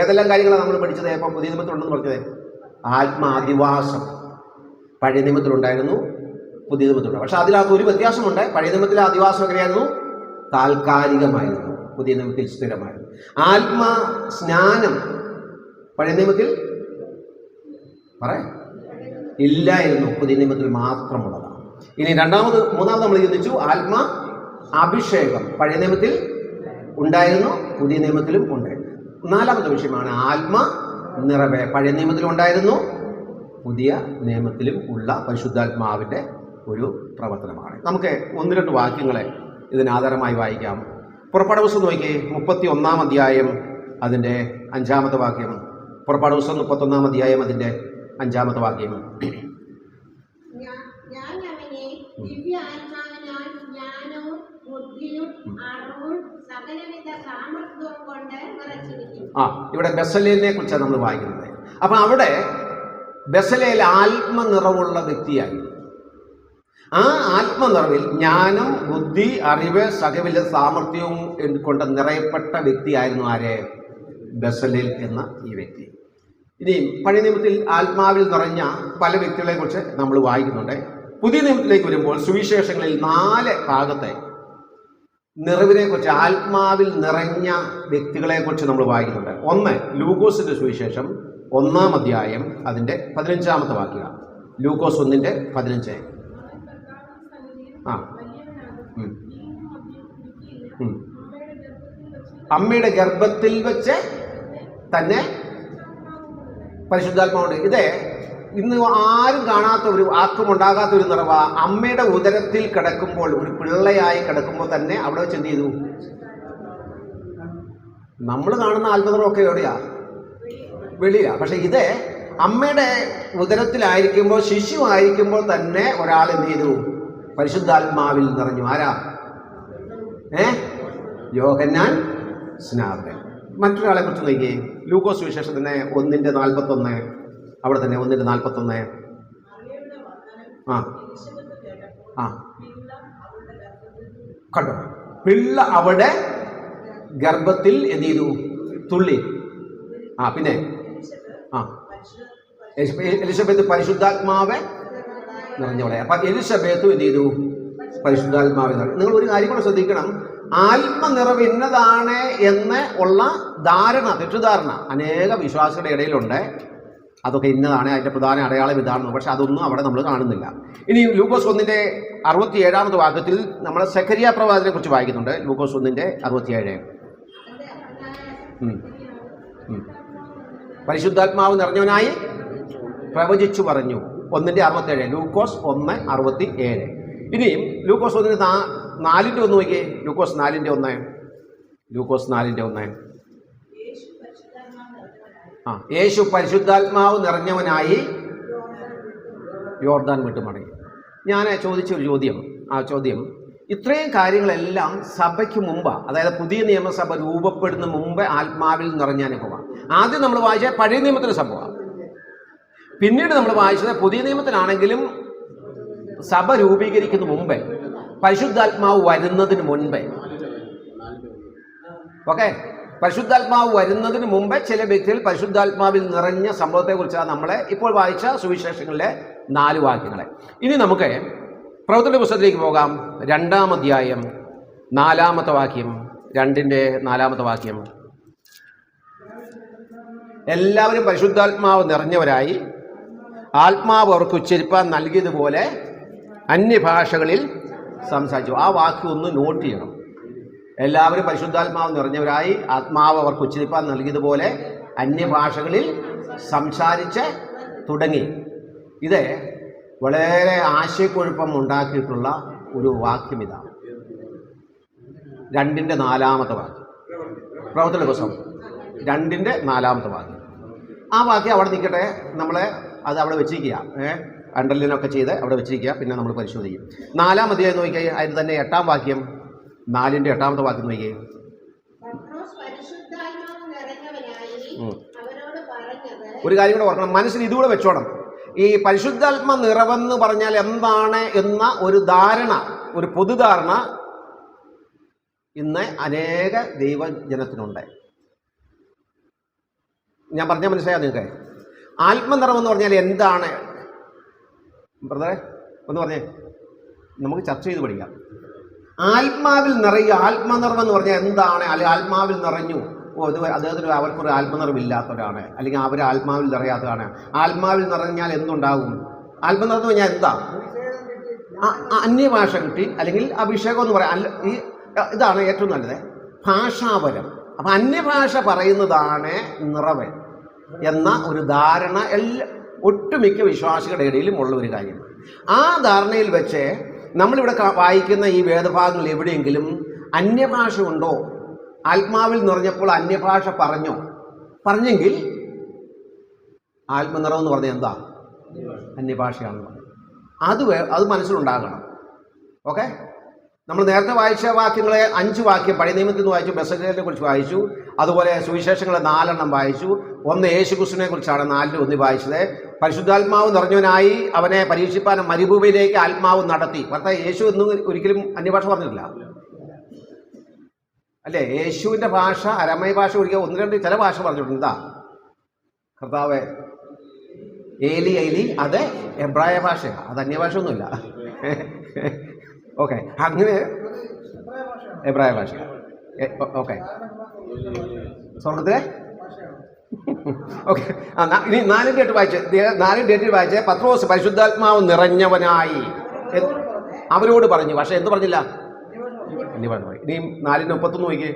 A: ഏതെല്ലാം കാര്യങ്ങളാണ് നമ്മൾ പഠിച്ചത്? അപ്പം പുതിയ നിയമത്തിലുണ്ടെന്ന് പറഞ്ഞത് ആത്മാധിവാസം പഴയ നിയമത്തിലുണ്ടായിരുന്നു, പുതിയ നിയമത്തിലുണ്ട്. പക്ഷെ അതിനകത്ത് ഒരു വ്യത്യാസമുണ്ട്. പഴയ നിയമത്തിലെ അധിവാസം എങ്ങനെയായിരുന്നു? താൽക്കാലികമായിരുന്നു, പുതിയ നിയമത്തിൽ സ്ഥിരമായിരുന്നു. ആത്മസ്നാനം പഴയ നിയമത്തിൽ ഇല്ലായിരുന്നു, പുതിയ നിയമത്തിൽ മാത്രമുള്ളതാണ്. ഇനി മൂന്നാമത് നമ്മൾ ചിന്തിച്ചു ആത്മ അഭിഷേകം പഴയ നിയമത്തിൽ ഉണ്ടായിരുന്നു, പുതിയ നിയമത്തിലും ഉണ്ട്. നാലാമത്തെ വിഷയമാണ് ആത്മനിറവ്. പഴയ നിയമത്തിലും ഉണ്ടായിരുന്നു, പുതിയ നിയമത്തിലും ഉള്ള പരിശുദ്ധാത്മാവിൻ്റെ ഒരു പ്രവർത്തനമാണ്. നമുക്ക് 1-2 വാക്യങ്ങളെ ഇതിനാധാരമായി വായിക്കാം. പുറപ്പാട് പുസ്തകം നോക്കിയേ, 31-ാം അധ്യായം അതിൻ്റെ 5-ാമത്തെ വാക്യം. പുറപ്പാട് പുസ്തകം 31-ാം അധ്യായം അതിൻ്റെ 5-ാമത്തെ വാക്യം. ഇവിടെ ബെസലേലിനെ കുറിച്ചാണ് നമ്മൾ വായിക്കുന്നത്. അപ്പം അവിടെ ബെസലേൽ ആത്മനിറവുള്ള വ്യക്തിയായി. ആ ആത്മനിറവിൽ ജ്ഞാനം, ബുദ്ധി, അറിവ്, സകലവിധ സാമർഥ്യവും കൊണ്ട് നിറയപ്പെട്ട വ്യക്തിയായിരുന്നു ആര്? ബെസലേൽ എന്ന ഈ വ്യക്തി. ഇനി പഴയ നിയമത്തിൽ ആത്മാവിൽ നിറഞ്ഞ പല വ്യക്തികളെ കുറിച്ച് നമ്മൾ വായിക്കുന്നുണ്ട്. പുതിയ നിയമത്തിലേക്ക് വരുമ്പോൾ സുവിശേഷങ്ങളിൽ 4 ഭാഗത്തെ നിറവിനെക്കുറിച്ച്, ആത്മാവിൽ നിറഞ്ഞ വ്യക്തികളെക്കുറിച്ച് നമ്മൾ വായിക്കുന്നുണ്ട്. ഒന്ന് ലൂക്കോസിന്റെ സുവിശേഷം 1-ാം അധ്യായം അതിൻ്റെ 15-ാമത്തെ വാക്യം. ലൂക്കോസ് 1:15. അമ്മയുടെ ഗർഭത്തിൽ വെച്ച് തന്നെ പരിശുദ്ധാത്മാവുണ്ട്. ഇത് ഇന്ന് ആരും കാണാത്ത ഒരു ആർക്കും ഉണ്ടാകാത്ത ഒരു നിറവ. അമ്മയുടെ ഉദരത്തിൽ കിടക്കുമ്പോൾ, ഒരു പിള്ളയായി കിടക്കുമ്പോൾ തന്നെ അവിടെ വെച്ച് എന്ത് ചെയ്തു? നമ്മൾ കാണുന്ന ആത്മനിറവൊക്കെ എവിടെയാ? വെളിയാ. പക്ഷെ ഇത് അമ്മയുടെ ഉദരത്തിലായിരിക്കുമ്പോൾ, ശിശു ആയിരിക്കുമ്പോൾ തന്നെ ഒരാൾ എന്ത് ചെയ്തു? പരിശുദ്ധാത്മാവിൽ നിറഞ്ഞു. ആരാ? യോഹന്നാൻ സ്നാപകൻ. മറ്റൊരാളെ കുറിച്ച് നോക്കിയേ. ലൂക്കോസ് വിശേഷം തന്നെ 1:41. അവിടെ തന്നെ 1:41. കണ്ടോ? പിള്ള അവിടെ ഗർഭത്തിൽ എന്ത് ചെയ്തു? തുള്ളി. പിന്നെ എലിസബത്ത് പരിശുദ്ധാത്മാവെ നിറഞ്ഞവളെ. അപ്പൊ എലിസബത്തും എന്ത് ചെയ്തു? പരിശുദ്ധാത്മാവെ നിറഞ്ഞു. നിങ്ങൾ ഒരു കാര്യം കൂടെ ശ്രദ്ധിക്കണം. ആത്മനിറവ് ഇന്നതാണ് എന്ന് ഉള്ള ധാരണ, തെറ്റിദ്ധാരണ അനേക വിശ്വാസികളുടെ ഇടയിലുണ്ട്. അതൊക്കെ ഇന്നതാണ്, അതിൻ്റെ പ്രധാന അടയാളം ഇതാണ്. പക്ഷെ അതൊന്നും അവിടെ നമ്മൾ കാണുന്നില്ല. ഇനി ലൂക്കോസ് 1:67 വാക്യത്തിൽ നമ്മൾ സെഖരിയ പ്രവാചകനെ കുറിച്ച് വായിക്കുന്നുണ്ട്. ലൂക്കോസ് 1:67. പരിശുദ്ധാത്മാവ് നിറഞ്ഞവനായി പ്രവചിച്ചു പറഞ്ഞു. 1:67. ലൂക്കോസ് 1:67. ഇനിയും ലൂക്കോസ് 1:4 നോക്കിയേ. ലൂക്കോസ് 4:1. ലൂക്കോസ് 4:1. യേശു പരിശുദ്ധാത്മാവ് നിറഞ്ഞവനായി യോർദാൻ വിട്ടു മടങ്ങി. ഞാൻ ചോദിച്ചൊരു ചോദ്യം, ആ ചോദ്യം, ഇത്രയും കാര്യങ്ങളെല്ലാം സഭയ്ക്ക് മുമ്പ്, അതായത് പുതിയ നിയമസഭ രൂപപ്പെടുന്ന മുമ്പ് ആത്മാവിൽ നിറഞ്ഞ അനുഭവം. ആദ്യം നമ്മൾ വായിച്ച പഴയ നിയമത്തിലെ സംഭവം. പിന്നീട് നമ്മൾ വായിച്ചത് പുതിയ നിയമത്തിലാണെങ്കിലും സഭ രൂപീകരിക്കുന്ന മുമ്പേ, പരിശുദ്ധാത്മാവ് വരുന്നതിന് മുൻപേ. ഓക്കെ, പരിശുദ്ധാത്മാവ് വരുന്നതിന് മുമ്പേ ചില വ്യക്തികൾ പരിശുദ്ധാത്മാവിൽ നിറഞ്ഞ സംഭവത്തെക്കുറിച്ചാണ് നമ്മളെ ഇപ്പോൾ വായിച്ച സുവിശേഷങ്ങളിലെ 4 വാക്യങ്ങളെ. ഇനി നമുക്ക് പ്രവൃത്തിയുടെ പുസ്തകത്തിലേക്ക് പോകാം. 2-ാം അധ്യായം 4-ാമത്തെ വാക്യം. 2:4 വാക്യം. എല്ലാവരും പരിശുദ്ധാത്മാവ് നിറഞ്ഞവരായി ആത്മാവ് അവർക്ക് ഉച്ചരിപ്പാൻ നൽകിയതുപോലെ അന്യഭാഷകളിൽ സംസാരിച്ചു. ആ വാക്യം ഒന്ന് നോട്ട് ചെയ്യണം. എല്ലാവരും പരിശുദ്ധാത്മാവ് നിറഞ്ഞവരായി ആത്മാവ് അവർക്ക് ഉച്ചരിപ്പാൻ നൽകിയതുപോലെ അന്യഭാഷകളിൽ സംസാരിച്ച് തുടങ്ങി. ഇത് വളരെ ആശയക്കുഴപ്പം ഉണ്ടാക്കിയിട്ടുള്ള ഒരു വാക്യം ഇതാണ്. 2:4 വാക്യം. പ്രവൃത്തിയുടെ പുസ്തകം 2:4 വാക്യം. ആ വാക്യം അവിടെ നിൽക്കട്ടെ. നമ്മളെ അത് അവിടെ വെച്ചിരിക്കുക, അണ്ടർലൈനൊക്കെ ചെയ്ത് അവിടെ വെച്ചിരിക്കുക. പിന്നെ നമ്മൾ പരിശോധിക്കും. 4-ാം അധ്യായം നോക്കിയാൽ അതിന് തന്നെ 8-ാം വാക്യം. 4:8 വാക്യം നോക്കിയേ. ഒരു കാര്യം കൂടെ ഓർക്കണം, മനസ്സിൽ ഇതുകൂടെ വെച്ചോണം. ഈ പരിശുദ്ധാത്മ നിറവെന്ന് പറഞ്ഞാൽ എന്താണ് എന്ന ഒരു ധാരണ, ഒരു പൊതുധാരണ ഇന്ന് അനേക ദൈവജനത്തിനുണ്ട്. ഞാൻ പറഞ്ഞാൽ മനസ്സിലായോ നിങ്ങൾക്ക്? ആത്മനിറവെന്ന് പറഞ്ഞാൽ എന്താണ് ബ്രദറെ? ഒന്ന് പറഞ്ഞേ, നമുക്ക് ചർച്ച ചെയ്ത് പഠിക്കാം. ആത്മാവിൽ നിറയുക, ആത്മനിറവെന്ന് പറഞ്ഞാൽ എന്താണ്? അല്ലെങ്കിൽ ആത്മാവിൽ നിറഞ്ഞു, അദ്ദേഹത്തിന് അവർക്കൊരു ആത്മനിറവില്ലാത്തവരാണ്, അല്ലെങ്കിൽ അവർ ആത്മാവിൽ നിറയാത്തതാണ്. ആത്മാവിൽ നിറഞ്ഞാൽ എന്തുണ്ടാകും? ആത്മനിറന്ന് പറഞ്ഞാൽ എന്താ? അന്യഭാഷ കിട്ടി, അല്ലെങ്കിൽ അഭിഷേകം എന്ന് പറയാം. ഇതാണ് ഏറ്റവും നല്ലത്, ഭാഷാപരം. അപ്പം അന്യഭാഷ പറയുന്നതാണ് നിറവ് എന്ന ഒരു ധാരണ ഒട്ടുമിക്ക വിശ്വാസികളുടെ ഇടയിലും ഉള്ള ഒരു കാര്യമാണ്. ആ ധാരണയിൽ വെച്ച് നമ്മളിവിടെ വായിക്കുന്ന ഈ വേദഭാഗങ്ങളിൽ എവിടെയെങ്കിലും അന്യഭാഷ ഉണ്ടോ? ആത്മാവിൽ നിറഞ്ഞപ്പോൾ അന്യഭാഷ പറഞ്ഞെങ്കിൽ ആത്മനിറവ് എന്ന് പറഞ്ഞാൽ എന്താ? അന്യഭാഷയാണെന്ന് പറഞ്ഞു. അത് മനസ്സിലുണ്ടാകണം. ഓക്കെ, നമ്മൾ നേരത്തെ വായിച്ച വാക്യങ്ങളെ 5 വാക്യം പഴയ നിയമത്തിൽ നിന്ന് വായിച്ചു, ബെസലേലിനെ കുറിച്ച് വായിച്ചു, അതുപോലെ സുവിശേഷങ്ങളെ 4 വായിച്ചു. 1 യേശുക്രിസ്തുവിനെ കുറിച്ചാണ് 4:1 വായിച്ചത്. പരിശുദ്ധാത്മാവ് നിറഞ്ഞവനായി അവനെ പരീക്ഷിപ്പാൻ മരുഭൂമിയിലേക്ക് ആത്മാവ് നടത്തി. ഭർത്താവ് യേശു എന്നും ഒരിക്കലും അന്യഭാഷ പറഞ്ഞിട്ടില്ല അല്ലേ? യേശുവിൻ്റെ ഭാഷ, അരമയ ഭാഷ ഒരിക്കൽ 1-2 ചില ഭാഷ പറഞ്ഞിട്ടുണ്ട്. എന്താ കർത്താവ്? ഏലി ഏലി, അത് എബ്രായ ഭാഷയാണ്, അത് അന്യഭാഷ ഒന്നുമില്ല. ഓക്കെ, അങ്ങനെ എബ്രായ ഭാഷ. ഓക്കെ, സ്വർഗത്തിലെ ഓക്കെ. ഇനി 4:8 വായിച്ച് 4:8 വായിച്ച് പത്രോസ് പരിശുദ്ധാത്മാവ് നിറഞ്ഞവനായി അവരോട് പറഞ്ഞു. പക്ഷെ എന്ത് പറഞ്ഞില്ല? ഇനി പറഞ്ഞു. ഇനിയും 4:31 നോക്കിയേ.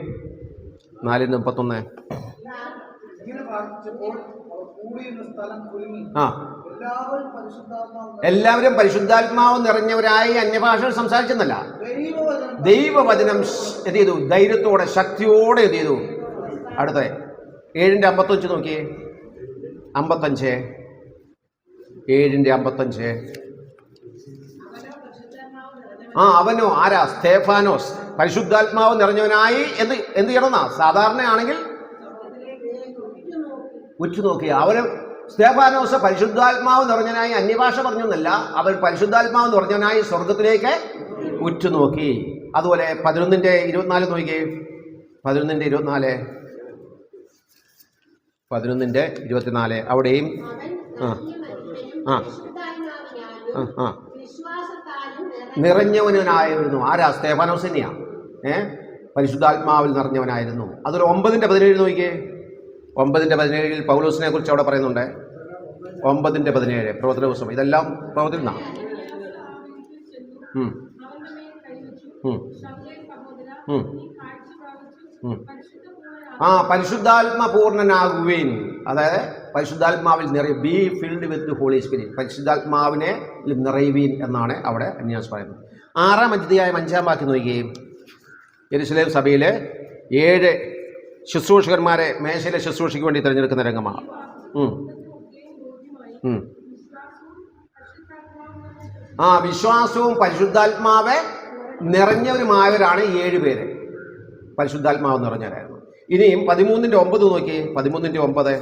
A: 4:31. ആ, എല്ലാവരും പരിശുദ്ധാത്മാവ് നിറഞ്ഞവരായി അന്യഭാഷകൾ സംസാരിച്ചെന്നല്ല, ദൈവവചനം എന്ത് ചെയ്തു? ധൈര്യത്തോടെ ശക്തിയോടെ എന്ത് ചെയ്തു? അടുത്ത 7:55 നോക്കിയേ. 55 7:55. അവനോ ആരാ? സ്തേഫാനോസ് പരിശുദ്ധാത്മാവ് നിറഞ്ഞവനായി എന്ത് ചെയ്യണമെന്നാ? സാധാരണയാണെങ്കിൽ ഉറ്റുനോക്കിയ അവന് സ്തേഫാനോസ് പരിശുദ്ധാത്മാവ് നിറഞ്ഞവനായി അന്യഭാഷ പറഞ്ഞൊന്നല്ല, അവൻ പരിശുദ്ധാത്മാവ് നിറഞ്ഞവനായി സ്വർഗത്തിലേക്ക് ഉറ്റുനോക്കി. അതുപോലെ 11:24 നോക്കിയേ. 11:24 അവിടെയും നിറഞ്ഞവനായിരുന്നു. ആരാ? സ്തേഫാനോസ് തന്നെയാ. പരിശുദ്ധാത്മാവിൽ നിറഞ്ഞവനായിരുന്നു. അതൊരു 9:17 നോക്കിയേ. 9:17 പൗലോസിനെ കുറിച്ച് അവിടെ പറയുന്നുണ്ട്. 9:17 പ്രവർത്തന ദിവസം. ഇതെല്ലാം പ്രവർത്തിക്കുന്ന പരിശുദ്ധാത്മപൂർണനാകുവേൻ. അതായത് പരിശുദ്ധാത്മാവിൽ be filled with holy spirit. പരിശുദ്ധാത്മാവിനെ നിറയുവീൻ എന്നാണ് അവിടെ അന്യാസ് പറയുന്നത്. 6-ാം അധ്യായം 5-ാം വാക്യം നോക്കുകയും യെരുശലേം സഭയിലെ 7 ശുശ്രൂഷകന്മാരെ മേശയിലെ ശുശ്രൂഷയ്ക്ക് വേണ്ടി തിരഞ്ഞെടുക്കുന്ന രംഗമാണ്. വിശ്വാസവും പരിശുദ്ധാത്മാവെ നിറഞ്ഞവരുമായവരാണ് 7 പേര്. പരിശുദ്ധാത്മാവ് നിറഞ്ഞവരായിരുന്നു. ഇനിയും 13:9 നോക്കി. 13:9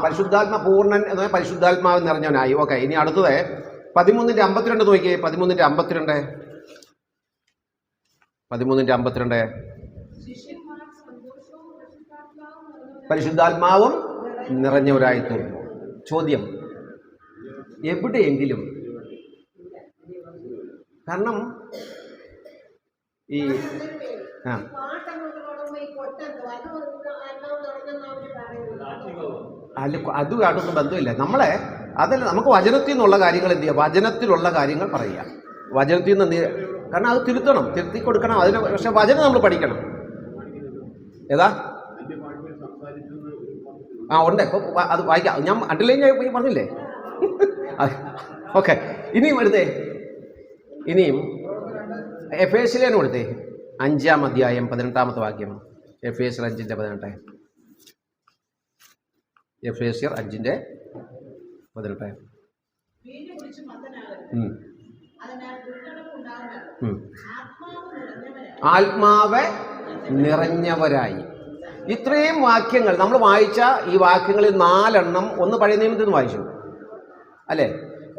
A: പരിശുദ്ധാത്മ പൂർണ്ണൻ എന്ന പരിശുദ്ധാത്മാവ് നിറഞ്ഞവനായി. ഓക്കെ, ഇനി അടുത്തത് 13:52 നോക്കി. 13:52 പരിശുദ്ധാത്മാവും നിറഞ്ഞവരായി തീർന്നു. ചോദ്യം, എവിടെയെങ്കിലും, കാരണം ഈ അതുമായിട്ടൊന്നും ബന്ധമില്ല. നമ്മളെ അതല്ല, നമുക്ക് വചനത്തിൽ നിന്നുള്ള കാര്യങ്ങൾ എന്ത് ചെയ്യുക? വചനത്തിലുള്ള കാര്യങ്ങൾ പറയുക. വചനത്തിൽ നിന്ന് എന്ത് ചെയ്യുക? കാരണം അത് തിരുത്തി കൊടുക്കണം. അതിന് പക്ഷെ വചനം നമ്മൾ പഠിക്കണം. ഏതാ? ഉണ്ട്. ഇപ്പോൾ അത് വായിക്കാം. ഞാൻ അണ്ടർലൈൻ പറഞ്ഞില്ലേ? ഓക്കെ, ഇനിയും എടുത്തേ. ഇനിയും എഫേസ്യലേനും എടുത്തേ. 5-ാം അധ്യായം 18-ാമത്തെ വാക്യം. എഫേസ്യർ 5:18. എഫേസ്യർ 5:18. ആത്മാവ് നിറഞ്ഞവരായി. ഇത്രയും വാക്യങ്ങൾ നമ്മൾ വായിച്ച ഈ വാക്യങ്ങളിൽ 4 എണ്ണം ഒന്ന് പഴയ നിയമത്തിൽ നിന്ന് വായിച്ചു അല്ലേ?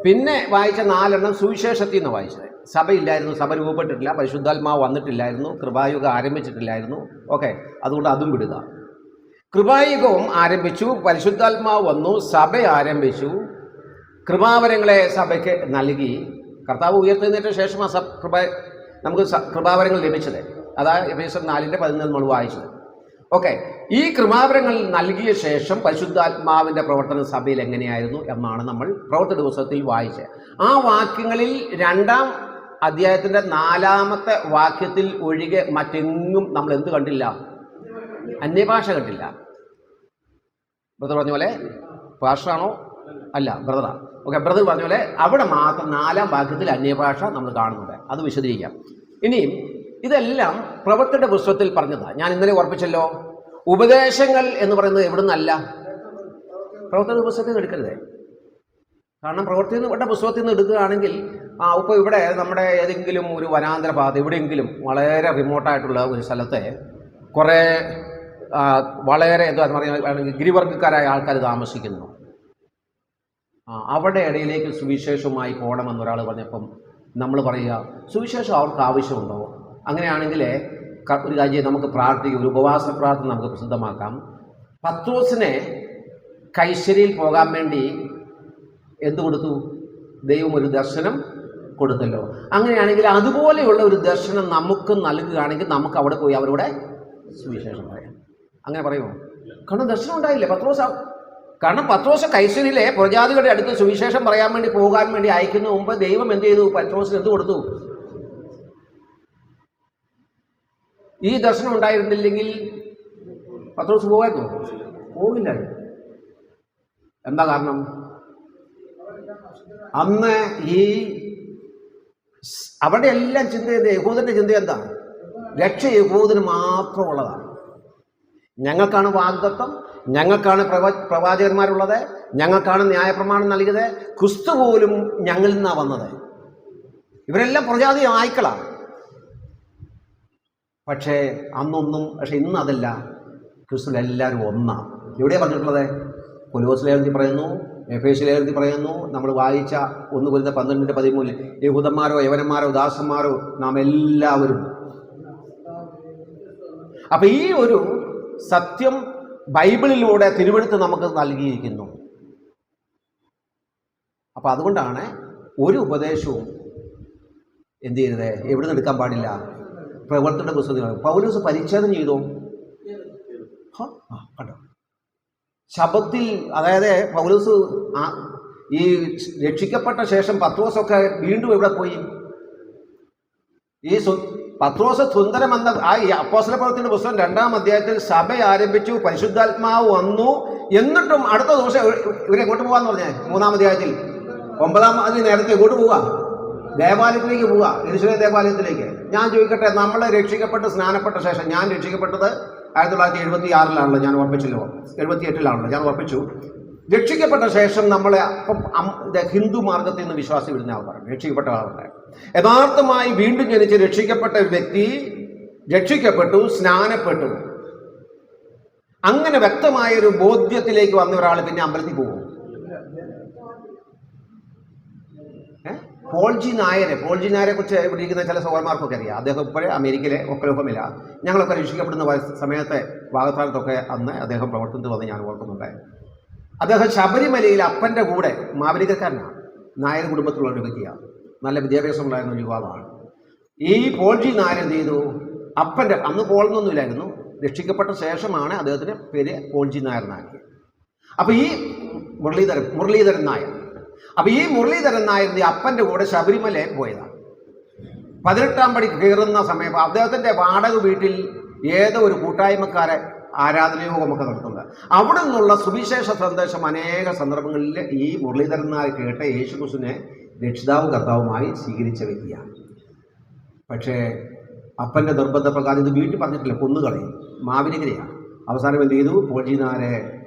A: പിന്നെ വായിച്ച 4 എണ്ണം സുവിശേഷത്തിൽ നിന്ന് വായിച്ചത്. സഭയില്ലായിരുന്നു, സഭ രൂപപ്പെട്ടിട്ടില്ല, പരിശുദ്ധാത്മാവ് വന്നിട്ടില്ലായിരുന്നു, കൃപായുഗം ആരംഭിച്ചിട്ടില്ലായിരുന്നു. ഓക്കെ, അതുകൊണ്ട് അതും വിടുക. കൃപായുഗവും ആരംഭിച്ചു, പരിശുദ്ധാത്മാവ് വന്നു, സഭ ആരംഭിച്ചു, കൃപാവരങ്ങളെ സഭയ്ക്ക് നൽകി. കർത്താവ് ഉയർത്തുന്നതിന് ശേഷമാണ് നമുക്ക് കൃപാവരങ്ങൾ ലഭിച്ചത്. അതായത് എഫേസ്യർ 4:11 നമ്മൾ വായിച്ചത്. ഓക്കെ, ഈ കൃപാവരങ്ങൾ നൽകിയ ശേഷം പരിശുദ്ധാത്മാവിൻ്റെ പ്രവർത്തനം സഭയിൽ എങ്ങനെയായിരുന്നു എന്നാണ് നമ്മൾ പ്രവർത്തന ദിവസത്തിൽ വായിച്ചത്. ആ വാക്യങ്ങളിൽ 2-ാം അധ്യായത്തിൻ്റെ 4-ാമത്തെ വാക്യത്തിൽ ഒഴികെ മറ്റെങ്ങും നമ്മൾ എന്ത് കണ്ടില്ല? അന്യഭാഷ കണ്ടില്ല. ബ്രദർ പറഞ്ഞ പോലെ പാസ്റ്ററാണോ? അല്ല, ബ്രദറാണ്. ഓക്കെ, ബ്രദർ പറഞ്ഞ പോലെ അവിടെ മാത്രം 4-ാം വാക്യത്തിൽ അന്യഭാഷ നമ്മൾ കാണുന്നുണ്ട്. അത് വിശദീകരിക്കാം. ഇനിയും ഇതെല്ലാം പ്രവർത്തന പുസ്തകത്തിൽ പറഞ്ഞതാണ്. ഞാൻ ഇന്നലെ ഓർപ്പിച്ചല്ലോ, ഉപദേശങ്ങൾ എന്ന് പറയുന്നത് എവിടെ നിന്നല്ല, പ്രവർത്തന പുസ്തകത്തിൽ നിന്ന് എടുക്കരുത്. കാരണം പ്രവർത്തന പുസ്തകത്തിൽ നിന്ന് എടുക്കുകയാണെങ്കിൽ ഇപ്പോൾ ഇവിടെ നമ്മുടെ ഏതെങ്കിലും ഒരു വനാന്തര പാത, എവിടെയെങ്കിലും വളരെ റിമോട്ടായിട്ടുള്ള ഒരു സ്ഥലത്തെ കുറേ വളരെ എന്താ പറയുക ഗിരിവർഗക്കാരായ ആൾക്കാർ താമസിക്കുന്നു. അവിടെ ഇടയിലേക്ക് സുവിശേഷവുമായി പോകണമെന്നൊരാൾ പറഞ്ഞപ്പം നമ്മൾ പറയുക, സുവിശേഷം അവർക്ക് ആവശ്യമുണ്ടോ? അങ്ങനെയാണെങ്കിൽ ഒരു കാര്യം നമുക്ക് പ്രാർത്ഥിക്കും, ഒരു ഉപവാസ പ്രാർത്ഥന നമുക്ക് പ്രസിദ്ധമാക്കാം. പത്രോസിനെ കൈസരിയിൽ പോകാൻ വേണ്ടി എന്ത് കൊടുത്തു? ദൈവം ഒരു ദർശനം കൊടുത്തല്ലോ. അങ്ങനെയാണെങ്കിൽ അതുപോലെയുള്ള ഒരു ദർശനം നമുക്ക് നൽകുകയാണെങ്കിൽ നമുക്ക് അവിടെ പോയി അവരോട് സുവിശേഷം പറയാം. അങ്ങനെ പറയുമോ? കാരണം ദർശനം ഉണ്ടായില്ലേ പത്രോസ്. കാരണം പത്രോസ് കൈസരിലെ പ്രജാതികളുടെ അടുത്ത് സുവിശേഷം പറയാൻ വേണ്ടി പോകാൻ വേണ്ടി അയക്കുന്ന മുമ്പ് ദൈവം എന്ത് ചെയ്തു? പത്രോസിന് എന്ത് കൊടുത്തു? ഈ ദർശനം ഉണ്ടായിരുന്നില്ലെങ്കിൽ പത്രോസ് പോകായിരുന്നു? പോകില്ലായിരുന്നു. എന്താ കാരണം? അന്ന് ഈ അവിടെ എല്ലാം ചിന്ത ചെയ്ത് യഹൂദന്റെ ചിന്ത എന്താ? രക്ഷ യഹൂദന് മാത്രമുള്ളതാണ്. ഞങ്ങൾക്കാണ് വാഗ്ദത്തം, ഞങ്ങൾക്കാണ് പ്രവാചകന്മാരുള്ളത്, ഞങ്ങൾക്കാണ് ന്യായപ്രമാണം നൽകിയത്, ക്രിസ്തു പോലും ഞങ്ങളിൽ നിന്നാണ് വന്നത്. ഇവരെല്ലാം പ്രജാതി നായ്ക്കളാണ്. പക്ഷേ ഇന്ന് അതല്ല. ക്രിസ്തു എല്ലാവരും ഒന്നാണ്. എവിടെയാണ് പറഞ്ഞിട്ടുള്ളത്? കൊലോസ്യലേഖനത്തിൽ പറയുന്നു, എഫേസ്യലേഖനത്തിൽ പറയുന്നു, നമ്മൾ വായിച്ച 1 കൊരിന്ത്യർ 12:13 യഹൂദന്മാരോ യവനന്മാരോ ദാസന്മാരോ നാം എല്ലാവരും. അപ്പം ഈ ഒരു സത്യം ബൈബിളിലൂടെ തിരുവെഴുത്ത് നമുക്ക് നൽകിയിരിക്കുന്നു. അപ്പം അതുകൊണ്ടാണ് ഒരു ഉപദേശവും എന്ത് ചെയ്തത്? എവിടെ നിന്ന് എടുക്കാൻ പാടില്ല? പ്രവർത്തന പുസ്തകങ്ങൾ. പൗലോസ് പരിച്ഛേദന ചെയ്തോ? കണ്ടോ? ശബത്തിൽ, അതായത് പൗലോസ് ഈ രക്ഷിക്കപ്പെട്ട ശേഷം പത്രോസൊക്കെ വീണ്ടും എവിടെ പോയി? ഈ പത്രോസ് സുന്ദരം എന്ന ആ അപ്പോസ്തലപ്രവൃത്തിയുടെ പുസ്തകം 2-ാം അധ്യായത്തിൽ സഭ ആരംഭിച്ചു, പരിശുദ്ധാത്മാവ് വന്നു. എന്നിട്ടും അടുത്ത ദിവസം ഇവരെങ്ങോട്ട് പോകാന്ന് പറഞ്ഞേ? 3-ാം അധ്യായത്തിൽ 9-ാം അധ്യായം നേരത്തെ എങ്ങോട്ട് പോവാ? ദേവാലയത്തിലേക്ക് പോവുക, യെരൂശലേം ദേവാലയത്തിലേക്ക്. ഞാൻ ചോദിക്കട്ടെ, നമ്മൾ രക്ഷിക്കപ്പെട്ട് സ്നാനപ്പെട്ട ശേഷം, ഞാൻ രക്ഷിക്കപ്പെട്ടത് 1976-ലാണല്ലോ, ഞാൻ ഉറപ്പിച്ചല്ലോ, 78-ലാണല്ലോ ഞാൻ ഉറപ്പിച്ചു. രക്ഷിക്കപ്പെട്ട ശേഷം നമ്മളെ അപ്പം ഹിന്ദു മാർഗത്തിൽ നിന്ന് വിശ്വാസം വിടുന്ന ആൾ പറഞ്ഞു, രക്ഷിക്കപ്പെട്ട ആളുണ്ട്. യഥാർത്ഥമായി വീണ്ടും ജനിച്ച് രക്ഷിക്കപ്പെട്ട വ്യക്തി രക്ഷിക്കപ്പെട്ടു, സ്നാനപ്പെട്ടു, അങ്ങനെ വ്യക്തമായൊരു ബോധ്യത്തിലേക്ക് വന്ന ഒരാൾ പിന്നെ അമ്പലത്തിൽ പോകും. പോൾജി നായരെ കുറിച്ച് ഇവിടെ ഇരിക്കുന്ന ചില സഹോദരന്മാർക്കൊക്കെ അറിയാം. അദ്ദേഹം ഇപ്പോഴേ അമേരിക്കയിലെ ഒക്കലോഹമില്ല. ഞങ്ങളൊക്കെ രക്ഷിക്കപ്പെടുന്ന സമയത്തെ വാഗത്താനത്തൊക്കെ അന്ന് അദ്ദേഹം പ്രവർത്തനത്തിൽ വന്ന് ഞാൻ ഓർക്കുന്നുണ്ട്. അദ്ദേഹം ശബരിമലയിൽ അപ്പൻ്റെ കൂടെ, മാവലികക്കാരനാണ്, നായർ കുടുംബത്തിലുള്ള ഒരു വ്യക്തിയാണ്, നല്ല വിദ്യാഭ്യാസം ഉണ്ടായിരുന്ന ഒരു യുവാവാണ്. ഈ പോൾജി നായർ എന്ത് ചെയ്തു? അപ്പൻ്റെ, അന്ന് പോളൊന്നുമില്ലായിരുന്നു, രക്ഷിക്കപ്പെട്ട ശേഷമാണ് അദ്ദേഹത്തിന് പേര് പോൾജി നായർ നായർ. അപ്പോൾ ഈ മുരളീധരൻ നായർ, അപ്പോൾ ഈ മുരളീധരൻ നായരുടെ അപ്പൻ്റെ കൂടെ ശബരിമലയിൽ പോയതാണ്. 18-ാം പടി കയറുന്ന സമയം അദ്ദേഹത്തിൻ്റെ വാടക വീട്ടിൽ ഏതോ ഒരു കൂട്ടായ്മക്കാരെ ആരാധനയോഗമൊക്കെ നടത്തുന്നത്. അവിടെ നിന്നുള്ള സുവിശേഷ സന്ദേശം അനേക സന്ദർഭങ്ങളിൽ ഈ മുരളീധരൻ നായർ കേട്ട യേശുക്രിസ്തുവിനെ രക്ഷിതാവും കർത്താവുമായി സ്വീകരിച്ച വ്യക്തിയാണ്. പക്ഷേ അപ്പൻ്റെ നിർബന്ധപ്രകാരം ഇത് വീട്ടിൽ പറഞ്ഞിട്ടില്ല, കൊന്നുകളയും, മാവിനികരെയാണ്. അവസാനം എന്ത് ചെയ്തു? പോൾജിനാരെ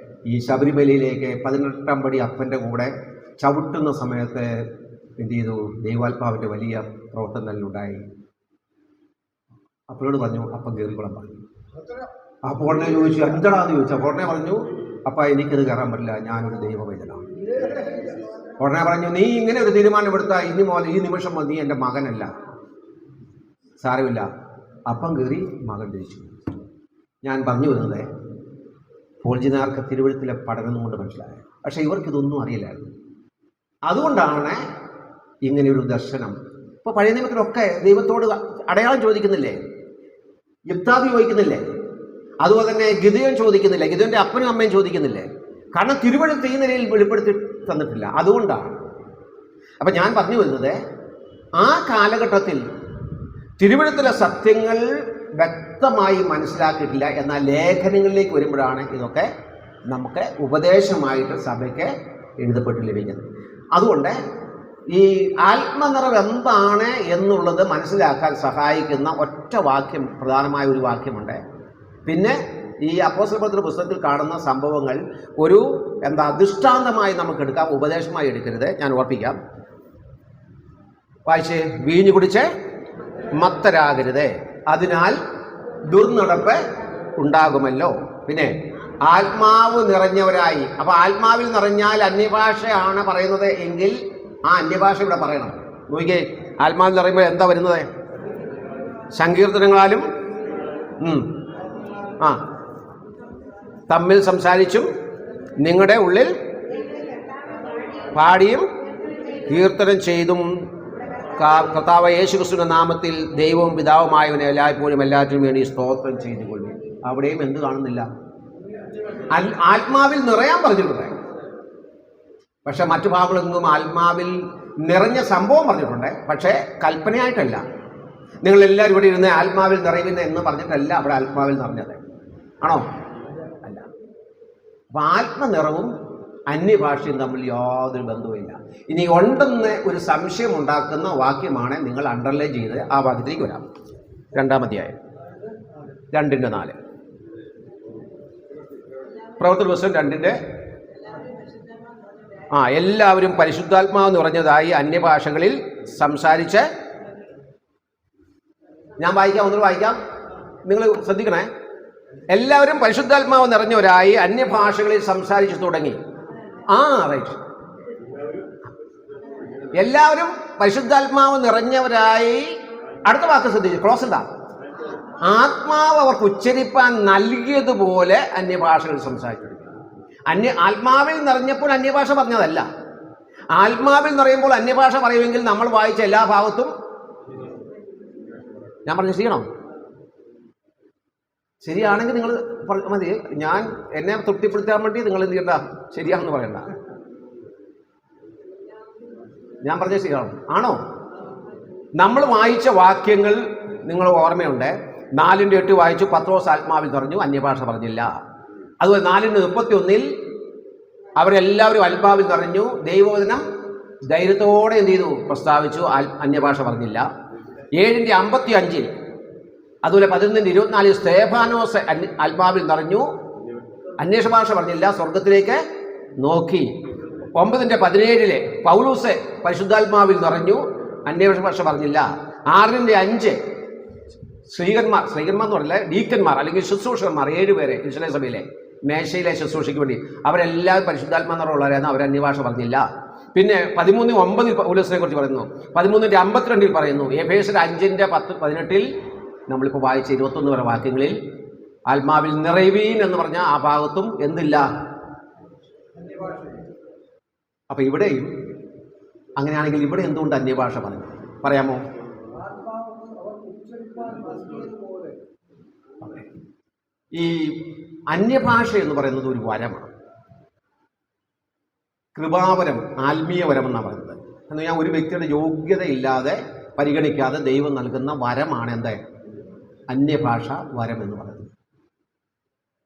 A: ഈ ശബരിമലയിലേക്ക് 18-ാം പടി അപ്പൻ്റെ കൂടെ ചവിട്ടുന്ന സമയത്ത് എന്ത് ചെയ്തു? ദൈവാത്മാവിൻ്റെ വലിയ പ്രവർത്തനങ്ങളുണ്ടായി. അപ്പോഴോട് പറഞ്ഞു, അപ്പം കയറിക്കൊള്ളാൻ പറഞ്ഞു. അപ്പോൾ ഉടനെ ചോദിച്ചു, എന്താണെന്ന് ചോദിച്ചു. അപ്പോൾ ഉടനെ പറഞ്ഞു, അപ്പം എനിക്കത് കയറാൻ പറ്റില്ല, ഞാനൊരു ദൈവവേദനാണ്. ഉടനെ പറഞ്ഞു, നീ ഇങ്ങനെ ഒരു തീരുമാനം എടുത്താൽ ഇനി മുതൽ ഈ നിമിഷം നീ എൻ്റെ മകനല്ല. സാരമില്ല, അപ്പം കയറി, മകൻ തിരിച്ചു. ഞാൻ പറഞ്ഞു വരുന്നത്, പോൾജിനാർക്ക് തിരുവഴുത്തിലെ പഠനം കൊണ്ട് മനസ്സിലായത്. പക്ഷേ ഇവർക്കിതൊന്നും അറിയില്ലായിരുന്നു. അതുകൊണ്ടാണ് ഇങ്ങനെയൊരു ദർശനം. ഇപ്പോൾ പഴയ നിയമത്തിലൊക്കെ ദൈവത്തോട് അടയാളം ചോദിക്കുന്നില്ലേ? യിഫ്താഹ് ചോദിക്കുന്നില്ലേ? അതുപോലെ തന്നെ ഗിദെയോൻ ചോദിക്കുന്നില്ലേ? ഗിദെയോൻ്റെ അപ്പനും അമ്മയും ചോദിക്കുന്നില്ലേ? കാരണം തിരുവഴുത്ത് ഈ നിലയിൽ വെളിപ്പെടുത്തി തന്നിട്ടില്ല. അതുകൊണ്ടാണ്. അപ്പം ഞാൻ പറഞ്ഞു വരുന്നത്, ആ കാലഘട്ടത്തിൽ തിരുവഴുത്തിലെ സത്യങ്ങൾ വ്യക്തമായി മനസ്സിലാക്കിയിട്ടില്ല. എന്നാൽ ലേഖനങ്ങളിലേക്ക് വരുമ്പോഴാണ് ഇതൊക്കെ നമുക്ക് ഉപദേശമായിട്ട് സഭയ്ക്ക് എഴുതപ്പെട്ട് ലഭിക്കുന്നത്. അതുകൊണ്ട് ഈ ആത്മനിറവ് എന്താണ് എന്നുള്ളത് മനസ്സിലാക്കാൻ സഹായിക്കുന്ന ഒറ്റ വാക്യം, പ്രധാനമായ ഒരു വാക്യമുണ്ട്. പിന്നെ ഈ അപ്പോസ്തലപ്രവൃത്തിയുടെ പുസ്തകത്തിൽ കാണുന്ന സംഭവങ്ങൾ ഒരു ദൃഷ്ടാന്തമായി നമുക്ക് എടുക്കാം, ഉപദേശമായി എടുക്കരുത്. ഞാൻ ഓർപ്പിക്കാം, വായിച്ച്. വീഞ്ഞു കുടിച്ച് മത്തരാകരുത്, അതിനാൽ ദുർനടപ്പ് ഉണ്ടാകുമല്ലോ. പിന്നെ ആത്മാവ് നിറഞ്ഞവരായി. അപ്പോൾ ആത്മാവിൽ നിറഞ്ഞാൽ അന്യഭാഷയാണ് പറയുന്നത് എങ്കിൽ ആ അന്യഭാഷ ഇവിടെ പറയണം. നോക്കിക്കേ, ആത്മാവിൽ നിറയുമ്പോൾ എന്താ വരുന്നത്? സങ്കീർത്തനങ്ങളാലും തമ്മിൽ സംസാരിച്ചും നിങ്ങളുടെ ഉള്ളിൽ പാടിയും കീർത്തനം ചെയ്തും കർത്താവ് യേശുക്രിസ്തുവിന്റെ നാമത്തിൽ ദൈവവും പിതാവുമായവനെ എല്ലായ്പ്പോഴും എല്ലാറ്റിനും വേണ്ടി സ്തോത്രം ചെയ്തുകൊള്ളു. അവിടെയും എന്ത് കാണുന്നില്ല? ആത്മാവിൽ നിറയാൻ പറഞ്ഞിട്ടുണ്ട്. പക്ഷെ മറ്റു ഭാഗങ്ങളൊന്നും ആത്മാവിൽ നിറഞ്ഞ സംഭവം പറഞ്ഞിട്ടുണ്ട്, പക്ഷേ കൽപ്പനയായിട്ടല്ല. നിങ്ങളെല്ലാവരും ഇവിടെ ഇരുന്ന് ആത്മാവിൽ നിറയുന്ന എന്ന് പറഞ്ഞിട്ടല്ല അവിടെ ആത്മാവിൽ നിറഞ്ഞത്, ആണോ? അല്ല. അപ്പം ആത്മനിറവും അന്യഭാഷയും തമ്മിൽ യാതൊരു ബന്ധവുമില്ല. ഇനി ഉണ്ടെന്ന് ഒരു സംശയം ഉണ്ടാക്കുന്ന വാക്യമാണ് നിങ്ങൾ അണ്ടർലൈൻ ചെയ്ത് ആ വാക്യത്തിലേക്ക് വരാം. 2-ാം അധ്യായം 2:4. പ്രവർത്തന പുസ്തകം 2-ന്റെ എല്ലാവരും പരിശുദ്ധാത്മാവ് നിറഞ്ഞതായി അന്യഭാഷകളിൽ സംസാരിച്ച്, ഞാൻ വായിക്കാം, ഒന്നുകൂടെ വായിക്കാം, നിങ്ങൾ ശ്രദ്ധിക്കണേ. എല്ലാവരും പരിശുദ്ധാത്മാവ് നിറഞ്ഞവരായി അന്യഭാഷകളിൽ സംസാരിച്ചു തുടങ്ങി. റൈറ്റ്. എല്ലാവരും പരിശുദ്ധാത്മാവ് നിറഞ്ഞവരായി. അടുത്ത വാക്ക് ശ്രദ്ധിച്ചു, ക്ലോസ് എന്താ? ആത്മാവ് അവർക്ക് ഉച്ചരിപ്പാൻ നൽകിയതുപോലെ അന്യഭാഷകൾ സംസാരിച്ചു. ആത്മാവിൽ നിറഞ്ഞപ്പോൾ അന്യഭാഷ പറഞ്ഞതല്ല. ആത്മാവിൽ നിറയുമ്പോൾ അന്യഭാഷ പറയുമെങ്കിൽ നമ്മൾ വായിച്ച എല്ലാ ഭാഗത്തും ഞാൻ പറഞ്ഞു ശരിയാണോ? ശരിയാണെങ്കിൽ നിങ്ങൾ മതി. ഞാൻ എന്നെ തൃപ്തിപ്പെടുത്താൻ വേണ്ടി നിങ്ങൾ എന്ത് ചെയ്യണ്ട, ശരിയാണെന്ന് പറയണ്ട. ഞാൻ പറഞ്ഞത് ശരിയാണോ? ആണോ? നമ്മൾ വായിച്ച വാക്യങ്ങൾ നിങ്ങൾ ഓർമ്മയുണ്ട്. 4:8 വായിച്ചു, പത്രോസ് ആത്മാവിൽ നിറഞ്ഞു, അന്യഭാഷ പറഞ്ഞില്ല. അതുപോലെ 4:31 അവരെല്ലാവരും ആത്മാവിൽ നിറഞ്ഞു, ദൈവവചനം ധൈര്യത്തോടെ എന്ത് ചെയ്തു? പ്രസ്താവിച്ചു, അന്യഭാഷ പറഞ്ഞില്ല. 7:55 അതുപോലെ 11:24 സ്തേഫാനോസ് ആത്മാവിൽ നിറഞ്ഞു, അന്യഭാഷ പറഞ്ഞില്ല, സ്വർഗത്തിലേക്ക് നോക്കി. 9:17 പൗലോസ് പരിശുദ്ധാത്മാവിൽ നിറഞ്ഞു, അന്യഭാഷ പറഞ്ഞില്ല. 6:5 സ്ത്രീകന്മാർ എന്ന് പറഞ്ഞില്ല, ഡീക്കന്മാർ അല്ലെങ്കിൽ ശുശ്രൂഷകന്മാർ 7 പേരെ ഇസ്രായേൽ സഭയിലെ മേശയിലെ ശുശ്രൂഷയ്ക്ക് വേണ്ടി അവരെല്ലാവരും പരിശുദ്ധാത്മാ നിറമുള്ളവരായിരുന്നു, അവർ അന്യഭാഷ പറഞ്ഞില്ല. പിന്നെ 13:9 പൗലോസിനെ കുറിച്ച് പറയുന്നു. 13:52 പറയുന്നു. എഫേസ്യർ 5:10-18 നമ്മളിപ്പോൾ വായിച്ച 21 വരെ വാക്യങ്ങളിൽ ആത്മാവിൽ നിറയുവീൻ എന്ന് പറഞ്ഞ ആ ഭാഗത്തും എന്തില്ല? അപ്പൊ ഇവിടെയും അങ്ങനെയാണെങ്കിൽ ഇവിടെ എന്തുകൊണ്ട് അന്യഭാഷ പറഞ്ഞു? പറയാമോ? ഈ അന്യഭാഷ എന്ന് പറയുന്നത് ഒരു വരമാണ്, കൃപാവരം, ആത്മീയ വരം എന്നാണ് പറയുന്നത്. എന്ന് ഞാൻ ഒരു വ്യക്തിയുടെ യോഗ്യതയില്ലാതെ പരിഗണിക്കാതെ ദൈവം നൽകുന്ന വരമാണ് എന്ത്? അന്യഭാഷ വരം എന്ന് പറയുന്നത്.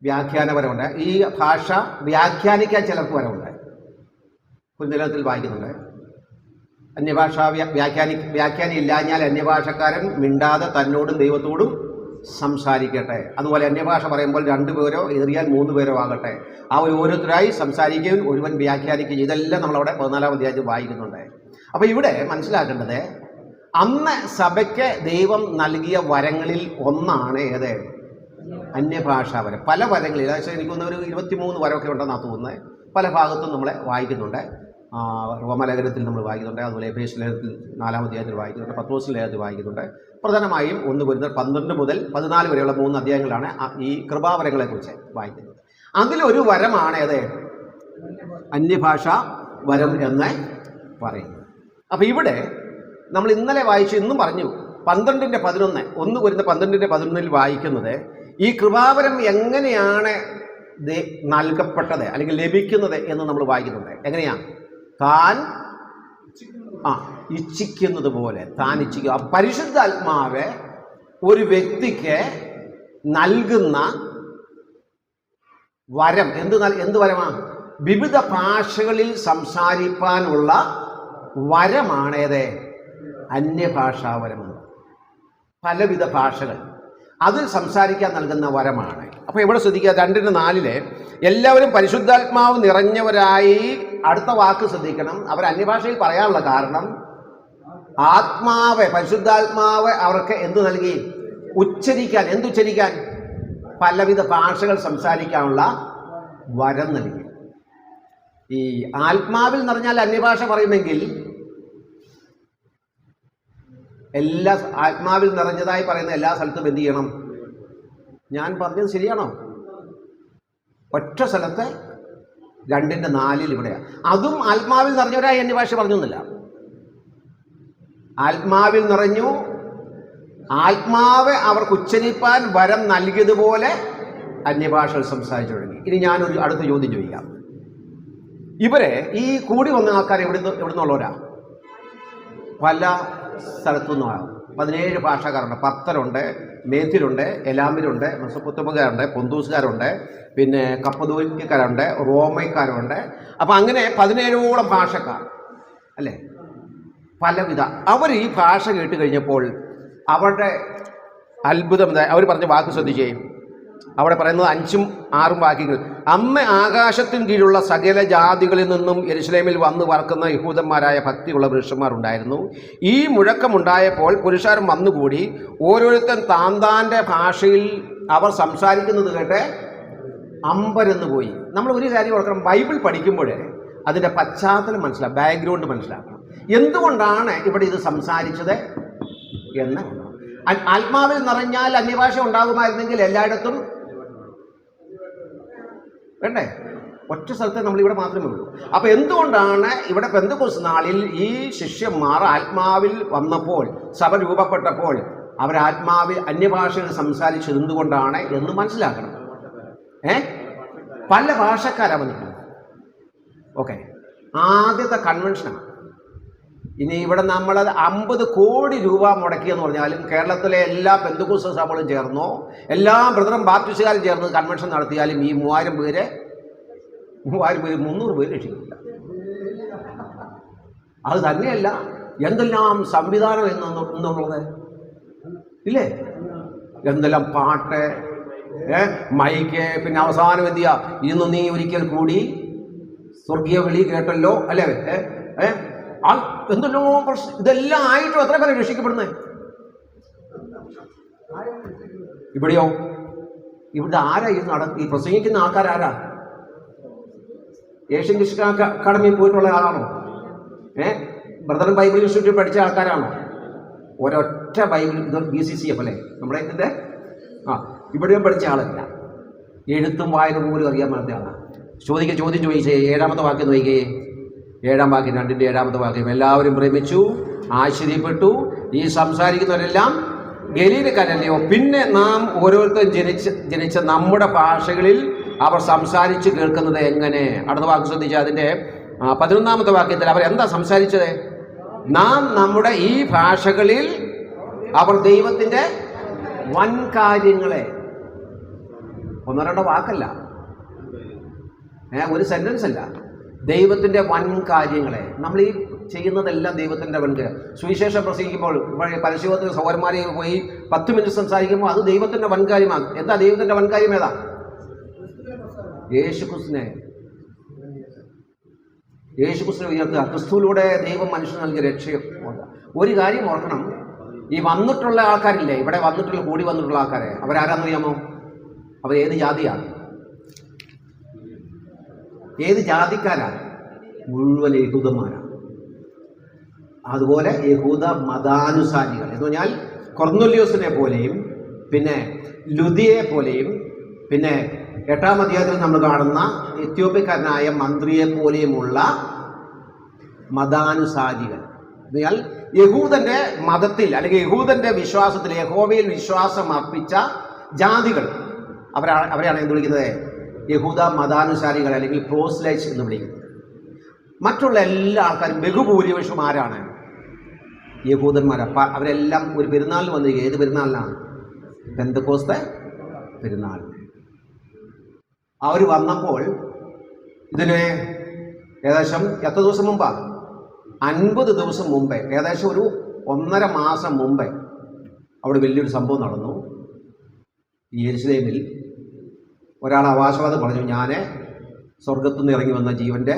A: വ്യാഖ്യാനപരമുണ്ട്. ഈ ഭാഷ വ്യാഖ്യാനിക്കാൻ ചിലർക്ക് വരമുണ്ട്. പുനരുദ്ധരണത്തിൽ വായിക്കുന്നുണ്ട്, അന്യഭാഷ വ്യാഖ്യാനം ഇല്ലാഞ്ഞാൽ അന്യഭാഷക്കാരൻ മിണ്ടാതെ തന്നോടും ദൈവത്തോടും സംസാരിക്കട്ടെ. അതുപോലെ അന്യഭാഷ പറയുമ്പോൾ 2 പേരോ ഏറിയാൽ 3 പേരോ ആകട്ടെ, ഓരോരുത്തരായി സംസാരിക്കുകയും ഒരുവൻ വ്യാഖ്യാനിക്കുകയും, ഇതെല്ലാം നമ്മളവിടെ 14-ാം അധ്യായത്തിൽ വായിക്കുന്നുണ്ട്. അപ്പോൾ ഇവിടെ മനസ്സിലാക്കേണ്ടത്, അന്ന് സഭയ്ക്ക് ദൈവം നൽകിയ വരങ്ങളിൽ ഒന്നാണ് ഏത്? അന്യഭാഷാവരം. പല വരങ്ങളിൽ, അതായത് എനിക്കൊന്ന് ഒരു 23 വരമൊക്കെ ഉണ്ടെന്നാണ് തോന്നുന്നത്. പല ഭാഗത്തും നമ്മളെ വായിക്കുന്നുണ്ട്. റോമലേഖനത്തിൽ നമ്മൾ വായിക്കുന്നുണ്ട്, അതുപോലെ എഫേസ്യ ലേഖനത്തിൽ 4-ാം അധ്യായത്തിൽ വായിക്കുന്നുണ്ട്, പത്രോസ് ലേഖനത്തിൽ വായിക്കുന്നുണ്ട്. പ്രധാനമായും 1 കൊരിന്ത്യർ 12 മുതൽ 14 വരെയുള്ള 3 അധ്യായങ്ങളാണ് ഈ കൃപാവരങ്ങളെക്കുറിച്ച് വായിക്കുന്നത്. അതിലൊരു വരമാണ് ഏത്? അന്യഭാഷ വരം എന്ന് പറയുന്നത്. അപ്പം ഇവിടെ നമ്മൾ ഇന്നലെ വായിച്ചു, ഇന്നും പറഞ്ഞു, 12:11 1 കൊരിന്ത്യർ 12:11 വായിക്കുന്നത് ഈ കൃപാവരം എങ്ങനെയാണ് നൽകപ്പെട്ടത് അല്ലെങ്കിൽ ലഭിക്കുന്നത് എന്ന് നമ്മൾ വായിക്കുന്നുണ്ട്. എങ്ങനെയാണ്? താൻ ഇച്ഛിക്കുന്നത് പോലെ താൻ ഇച്ഛിക്കുക. പരിശുദ്ധാത്മാവ് ഒരു വ്യക്തിക്ക് നൽകുന്ന വരം എന്ത് വരമാണ്? വിവിധ ഭാഷകളിൽ സംസാരിക്കാനുള്ള വരമാണേത്? അന്യഭാഷാവരമെന്ന്. പലവിധ ഭാഷകൾ അതിൽ സംസാരിക്കാൻ നൽകുന്ന വരമാണ്. അപ്പോൾ ഇവിടെ ശ്രദ്ധിക്കുക, 2:4 എല്ലാവരും പരിശുദ്ധാത്മാവ് നിറഞ്ഞവരായി. അടുത്ത വാക്ക് ശ്രദ്ധിക്കണം. അവർ അന്യഭാഷയിൽ പറയാനുള്ള കാരണം പരിശുദ്ധാത്മാവ് അവർക്ക് എന്ത് നൽകി? ഉച്ചരിക്കാൻ. എന്തുച്ചരിക്കാൻ? പലവിധ ഭാഷകൾ സംസാരിക്കാനുള്ള വരം നൽകി. ഈ ആത്മാവിൽ നിറഞ്ഞാൽ അന്യഭാഷ പറയുമെങ്കിൽ ആത്മാവിൽ നിറഞ്ഞതായി പറയുന്ന എല്ലാ സ്ഥലത്തും എന്ത് ചെയ്യണം? ഞാൻ പറഞ്ഞത് ശരിയാണോ? ഒറ്റ സ്ഥലത്ത് 2:4 ഇവിടെയാണ്. അതും ആത്മാവിൽ നിറഞ്ഞവരായി അന്യഭാഷ പറഞ്ഞൊന്നുമില്ല. ആത്മാവിൽ നിറഞ്ഞു, ആത്മാവ് അവർക്ക് ഉച്ചരിപ്പാൻ വരം നൽകിയതുപോലെ അന്യഭാഷകൾ സംസാരിച്ചു തുടങ്ങി. ഇനി ഞാനൊരു അടുത്ത ചോദ്യം ചോദിക്കാം. ഇവരെ ഈ കൂടി വന്ന ആൾക്കാർ എവിടുന്നുള്ളവരാ? പല സ്ഥലത്തുനിന്നുമാണ്. 17 ഭാഷക്കാരുണ്ട്. പർത്തരുണ്ട്, മേഥിലുണ്ട്, എലാമിലുണ്ട്, മെസൊപ്പൊത്താമിയക്കാരുണ്ട്, പൊന്തൂസുകാരുണ്ട്, പിന്നെ കപ്പദോക്യക്കാരുണ്ട്, റോമക്കാരുണ്ട്. അപ്പം അങ്ങനെ 17ഓളം ഭാഷക്കാർ അല്ലേ, പലവിധ. അവർ ഈ ഭാഷ കേട്ട് കഴിഞ്ഞപ്പോൾ അവരുടെ അത്ഭുതം എന്താ? അവർ പറഞ്ഞ വാക്ക് ശ്രദ്ധിച്ചേ. അവിടെ പറയുന്നത് 5ഉം 6ഉം വാക്യങ്ങൾ. അമ്മ ആകാശത്തിന് കീഴിലുള്ള സകല ജാതികളിൽ നിന്നും യെരൂശലേമിൽ വന്ന് വറക്കുന്ന യഹൂദന്മാരായ ഭക്തിയുള്ള പുരുഷന്മാരുണ്ടായിരുന്നു. ഈ മുഴക്കമുണ്ടായപ്പോൾ പുരുഷന്മാർ വന്നുകൂടി ഓരോരുത്തൻ താന്താൻ്റെ ഭാഷയിൽ അവർ സംസാരിക്കുന്നത് കേട്ട് അമ്പരന്ന് പോയി. നമ്മൾ ഒരു കാര്യം ഓർക്കണം, ബൈബിൾ പഠിക്കുമ്പോൾ അതിൻ്റെ പശ്ചാത്തലം മനസ്സിലാക്കണം, ബാക്ക്ഗ്രൗണ്ട് മനസ്സിലാക്കണം. എന്തുകൊണ്ടാണ് ഇവിടെ ഇത് സംസാരിച്ചത് എന്ന്. ആത്മാവിൽ നിറഞ്ഞാൽ അന്യഭാഷ ഉണ്ടാകുമായിരുന്നെങ്കിൽ എല്ലായിടത്തും വേണ്ടേ? ഒറ്റ സ്ഥലത്തെ നമ്മളിവിടെ മാത്രമേ ഉള്ളൂ. അപ്പം എന്തുകൊണ്ടാണ് ഇവിടെ പെന്തക്കോസ്ത് നാളിൽ ഈ ശിഷ്യന്മാർ ആത്മാവിൽ വന്നപ്പോൾ, സഭ രൂപപ്പെട്ടപ്പോൾ അവർ ആത്മാവിൽ അന്യഭാഷകൾ സംസാരിച്ചത് എന്തുകൊണ്ടാണ് എന്ന് മനസ്സിലാക്കണം. പല ഭാഷക്കാരാണ് വന്നിട്ടുള്ളത്. ഓക്കെ, ആദ്യത്തെ കൺവെൻഷനാണ്. ഇനി ഇവിടെ നമ്മൾ 50 കോടി രൂപ മുടക്കിയെന്ന് പറഞ്ഞാലും കേരളത്തിലെ എല്ലാ പെന്തക്കോസ്ത് സഭകളും ചേർന്നോ എല്ലാ ബ്രദറും ബാപ്റ്റിസ്റ്റുകാരും ചേർന്ന് കൺവെൻഷൻ നടത്തിയാലും ഈ 3000 പേര് 300 പേര് രക്ഷിക്കില്ല. അത് തന്നെയല്ല, എന്തെല്ലാം സംവിധാനം എന്നുള്ളത് ഇല്ലേ? എന്തെല്ലാം പാട്ട്, മൈക്ക്, പിന്നെ അവസാനം എന്ത് ചെയ്യുക, ഇന്ന് നീ ഒരിക്കൽ കൂടി സ്വർഗീയ വിളി കേട്ടല്ലോ അല്ലേ, എന്തെല്ലോ പ്രശ്നം. ഇതെല്ലാം ആയിട്ടും എത്ര പേരെ രക്ഷിക്കപ്പെടുന്നത്? ഇവിടെയോ? ഇവിടെ ആരാ ഇത് ഈ പ്രസംഗിക്കുന്ന ആൾക്കാരാരാ? ഏഷ്യൻ ക്രിസ്ത്യൻ അക്കാഡമിയിൽ പോയിട്ടുള്ള ആളാണോ? ബ്രദർ ബൈബിൾ ഇൻസ്റ്റിറ്റ്യൂട്ടിൽ പഠിച്ച ആൾക്കാരാണോ? ഒരൊറ്റ ബൈബിൾ, ഇത് BCCF അല്ലേ നമ്മുടെ ഇതിൻ്റെ? ഇവിടെയും പഠിച്ച ആളല്ല. എഴുത്തും വായന പോലും അറിയാൻ പറ്റാത്ത ആളാണ്. ചോദ്യം ചോദിച്ചേ. 7ാമത്തെ വാക്യം നോക്കിയേ. 7ാം വാക്യം, 2:7 വാക്യം. എല്ലാവരും പ്രേമിച്ചു, ആശ്ചര്യപ്പെട്ടു. ഈ സംസാരിക്കുന്നവരെല്ലാം ഗലീലക്കാരല്ലയോ? പിന്നെ നാം ഓരോരുത്തരും ജനിച്ച നമ്മുടെ ഭാഷകളിൽ അവർ സംസാരിച്ച് കേൾക്കുന്നത് എങ്ങനെ? അടുത്ത വാക്ക് ശ്രദ്ധിച്ചാൽ അതിൻ്റെ 11ാമത്തെ വാക്യത്തിൽ അവർ എന്താ സംസാരിച്ചത്? നാം നമ്മുടെ ഈ ഭാഷകളിൽ അവർ ദൈവത്തിൻ്റെ വൻ കാര്യങ്ങളെ, 1-2 വാക്കല്ല, ഒരു സെൻറ്റൻസ് അല്ല, ദൈവത്തിൻ്റെ വൻ കാര്യങ്ങളെ. നമ്മൾ ഈ ചെയ്യുന്നതെല്ലാം ദൈവത്തിൻ്റെ വൻകാര്യം. സുവിശേഷം പ്രസംഗിക്കുമ്പോൾ പരസ്യത്തിൽ സഹോദരന്മാരെ പോയി 10 മിനിറ്റ് സംസാരിക്കുമ്പോൾ അത് ദൈവത്തിൻ്റെ വൻകാര്യമാണ്. എന്താ ദൈവത്തിൻ്റെ വൻകാര്യം? ഏതാ? യേശുക്രിസ്തുവിനെ ഉയർത്തുക. ക്രിസ്തുവിലൂടെ ദൈവം മനുഷ്യന് നൽകിയ രക്ഷയും. ഒരു കാര്യം ഓർക്കണം, ഈ വന്നിട്ടുള്ള ആൾക്കാരില്ലേ, ഇവിടെ കൂടി വന്നിട്ടുള്ള ആൾക്കാരെ, അവരാരാന്നറിയാമോ? അവരേത് ജാതിയാണ്? ഏത് ജാതിക്കാരാണ്? മുഴുവൻ യഹൂദന്മാരാണ്. അതുപോലെ യഹൂദ മതാനുസാരികൾ എന്ന് പറഞ്ഞാൽ കൊർന്നൊല്യോസിനെ പോലെയും പിന്നെ ലുദിയെ പോലെയും പിന്നെ 8ാം അധ്യായത്തിൽ നമ്മൾ കാണുന്ന എത്യോപ്യക്കാരനായ മന്ത്രിയെ പോലെയുമുള്ള മതാനുസാരികൾ. എന്ന് പറഞ്ഞാൽ യഹൂദൻ്റെ മതത്തിൽ അല്ലെങ്കിൽ യഹൂദൻ്റെ വിശ്വാസത്തിൽ, യഹോവയിൽ വിശ്വാസം അർപ്പിച്ച ജാതികൾ, അവരെയാണ് എന്ത് വിളിക്കുന്നത്? യഹൂദ മതാനുസാരികൾ അല്ലെങ്കിൽ പ്രോസ്ലൈറ്റ്സ് എന്ന് വിളിക്കുന്നത്. മറ്റുള്ള എല്ലാ ആൾക്കാരും ബഹുഭൂരിപക്ഷം ആരാണ്? യഹൂദന്മാരാണ്. അവരെല്ലാം ഒരു പെരുന്നാളിന് വന്നിരിക്കുക. ഏത് പെരുന്നാളിനാണ്? പെന്തക്കോസ്ത് പെരുന്നാളിന്. അവർ വന്നപ്പോൾ ഇതിന് ഏകദേശം എത്ര ദിവസം മുമ്പാണ്? 50 ദിവസം മുമ്പേ, ഏകദേശം ഒരു 1.5 മാസം മുമ്പേ അവിടെ വലിയൊരു സംഭവം നടന്നു. ഈ യെരൂശലേമിൽ ഒരാൾ അവകാശവാദം പറഞ്ഞു, ഞാൻ സ്വർഗത്തു നിന്ന് ഇറങ്ങി വന്ന ജീവൻ്റെ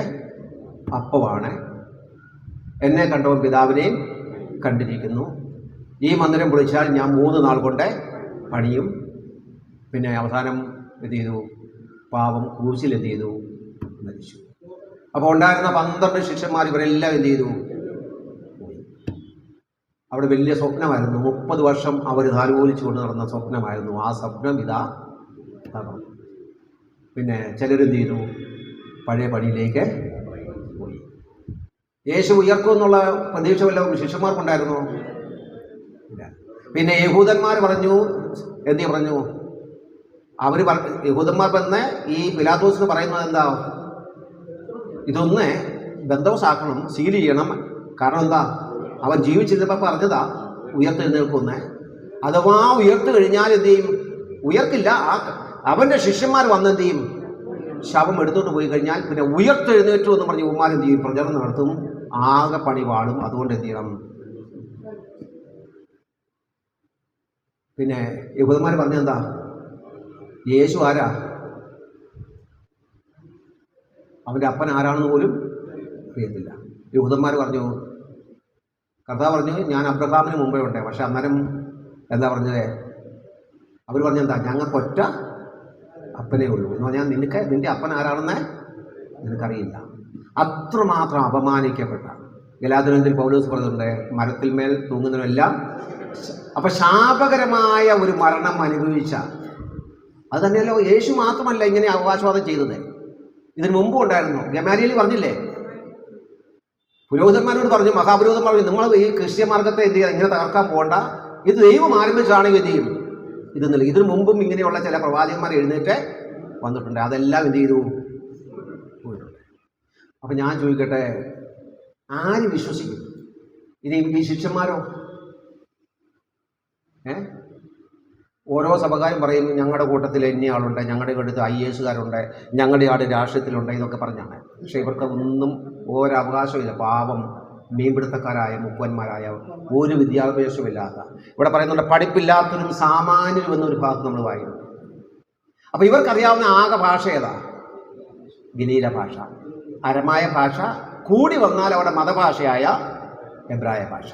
A: അപ്പമാണ്, എന്നെ കണ്ടവൻ പിതാവിനെയും കണ്ടിരിക്കുന്നു, ഈ മന്ദിരം പൊളിച്ചാൽ ഞാൻ 3 നാൾ കൊണ്ട് പണിയും. പിന്നെ അവസാനം എന്ത് ചെയ്തു? പാവം ക്രൂശിൽ എന്ത് ചെയ്തു? മരിച്ചു. അപ്പോൾ ഉണ്ടായിരുന്ന 12 ശിഷ്യന്മാർ ഇവരെല്ലാം എന്ത് ചെയ്തു? അവിടെ വലിയ സ്വപ്നമായിരുന്നു. 30 വർഷം അവർ താലോലിച്ചു കൊണ്ട് നടന്ന സ്വപ്നമായിരുന്നു. ആ സ്വപ്നം ഇതാ തകർന്നു. പിന്നെ ചിലരെന്ത് ചെയ്തു? പഴയ പണിയിലേക്ക് പോയി. യേശു ഉയർക്കുമെന്നുള്ള പ്രതീക്ഷ വല്ലതും ശിഷ്യന്മാർക്കുണ്ടായിരുന്നോ? ഇല്ല. പിന്നെ യഹൂദന്മാർ പറഞ്ഞു, എന്ത് പറഞ്ഞു? അവർ യഹൂദന്മാർ തന്നെ ഈ പിലാത്തോസിന് പറയുന്നത് എന്താ? ഇതൊന്ന് ബന്ധവസാക്കണം, സീൽ ചെയ്യണം. കാരണം എന്താ? അവൻ ജീവിച്ചിരുന്നപ്പോൾ പറഞ്ഞതാ ഉയർത്തെഴുന്നേൽക്കുമെന്ന്. അഥവാ ഉയർത്തു കഴിഞ്ഞാൽ എന്ത് ചെയ്യും? ഉയർക്കില്ല. അവൻ്റെ ശിഷ്യന്മാർ വന്നെന്ത് ചെയ്യും? ശവം എടുത്തോണ്ട് പോയി കഴിഞ്ഞാൽ പിന്നെ ഉയർത്തെഴുന്നേറ്റു എന്ന് പറഞ്ഞ് ഉമ്മാർ എന്ത് ചെയ്യും? പ്രചരണം നടത്തും. ആകെ പണി പാടും. അതുകൊണ്ട് എന്ത് ചെയ്യണം? പിന്നെ യഹൂദന്മാർ പറഞ്ഞെന്താ? യേശു ആരാ? അവൻ്റെ അപ്പൻ ആരാണെന്ന് പോലും അറിയത്തില്ല. യഹൂദന്മാർ പറഞ്ഞു, കർത്താവ് പറഞ്ഞു, ഞാൻ അബ്രഹാമിന് മുമ്പേ ഉണ്ടേ. പക്ഷെ അന്നേരം എന്താ പറഞ്ഞത്? അവർ പറഞ്ഞെന്താ? ഞങ്ങൾക്കൊറ്റ അപ്പനേ ഉള്ളൂ എന്ന് പറഞ്ഞാൽ നിന്റെ അപ്പൻ ആരാണെന്ന് നിനക്കറിയില്ല. അത്രമാത്രം അപമാനിക്കപ്പെട്ട ഗലാത്യർ പൗലോസ് പറഞ്ഞിട്ടുണ്ട്, മരത്തിൽ മേൽ തൂങ്ങുന്നവരെല്ലാം. അപ്പം ശാപകരമായ ഒരു മരണം അനുഭവിച്ച അത് തന്നെയല്ലോ യേശു മാത്രമല്ല ഇങ്ങനെ അവകാശവാദം ചെയ്തത്. ഇതിന് മുമ്പും ഉണ്ടായിരുന്നു. ഗമാലിയേൽ പറഞ്ഞില്ലേ, പുരോഹിതന്മാരോട് പറഞ്ഞു, മഹാപുരോഹിതന്മാർ പറഞ്ഞു, നമ്മൾ ഈ ക്രിസ്ത്യ മാർഗത്തെ എന്ത് ചെയ്യുക, ഇങ്ങനെ തകർക്കാൻ പോകണ്ട, ഇത് ദൈവം ആരംഭിച്ചാണെങ്കിൽ എന്ത് ചെയ്യും? ഇതെന്നില്ല. ഇതിനു മുമ്പും ഇങ്ങനെയുള്ള ചില പ്രവാചകന്മാർ എഴുന്നേറ്റ് വന്നിട്ടുണ്ട്. അതെല്ലാം എന്ത് ചെയ്തു? പോയിട്ടുണ്ട്. അപ്പം ഞാൻ ചോദിക്കട്ടെ, ആര് വിശ്വസിക്കും? ഇനി ഈ ശിഷ്യന്മാരോ? ഓരോ സഭക്കാരും പറയും, ഞങ്ങളുടെ കൂട്ടത്തിൽ ഇന്നയാളുണ്ട്, ഞങ്ങളുടെ അടുത്ത് IAS-കാരുണ്ട്, ഞങ്ങളുടെ ആട് രാഷ്ട്രീയത്തിലുണ്ട്, ഇതൊക്കെ പറഞ്ഞാണ്. പക്ഷേ ഇവർക്ക് ഒന്നും ഒരവകാശമില്ല. പാവം മീൻപിടുത്തക്കാരായ മുക്കുവന്മാരായ ഒരു വിദ്യാഭ്യാസമില്ലാത്ത, ഇവിടെ പറയുന്നുണ്ട് പഠിപ്പില്ലാത്തവരും സാമാന്യരും എന്നൊരു ഭാഗത്ത് നമ്മൾ വായിക്കുന്നു. അപ്പോൾ ഇവർക്കറിയാവുന്ന ആകെ ഭാഷ ഏതാ? ഗലീല ഭാഷ, അരമായ ഭാഷ, കൂടി വന്നാൽ അവിടെ മതഭാഷയായ എബ്രായ ഭാഷ.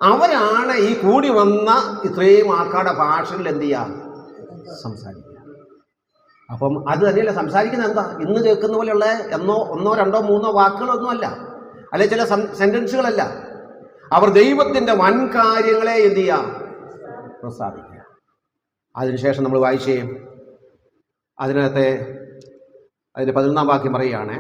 A: അവരാണ് ഈ കൂടി വന്ന ഇത്രയും ആൾക്കാരുടെ ഭാഷയിൽ എന്ത് ചെയ്യുക? സംസാരിക്കുക. അപ്പം അത് തന്നെയല്ല സംസാരിക്കുന്നത്. എന്താ ഇന്ന് കേൾക്കുന്ന പോലെയുള്ള ഒന്നോ രണ്ടോ മൂന്നോ വാക്കുകളൊന്നുമല്ല, അല്ലെ ചില സെന്റൻസുകളല്ല. അവർ ദൈവത്തിൻ്റെ വൻ കാര്യങ്ങളെ എന്ത് ചെയ്യുക? പ്രസ്താവിക്കുക. അതിനുശേഷം നമ്മൾ വായിച്ചേ, അതിനകത്തെ അതിൻ്റെ 11-ാം വാക്യം പറയുകയാണ്,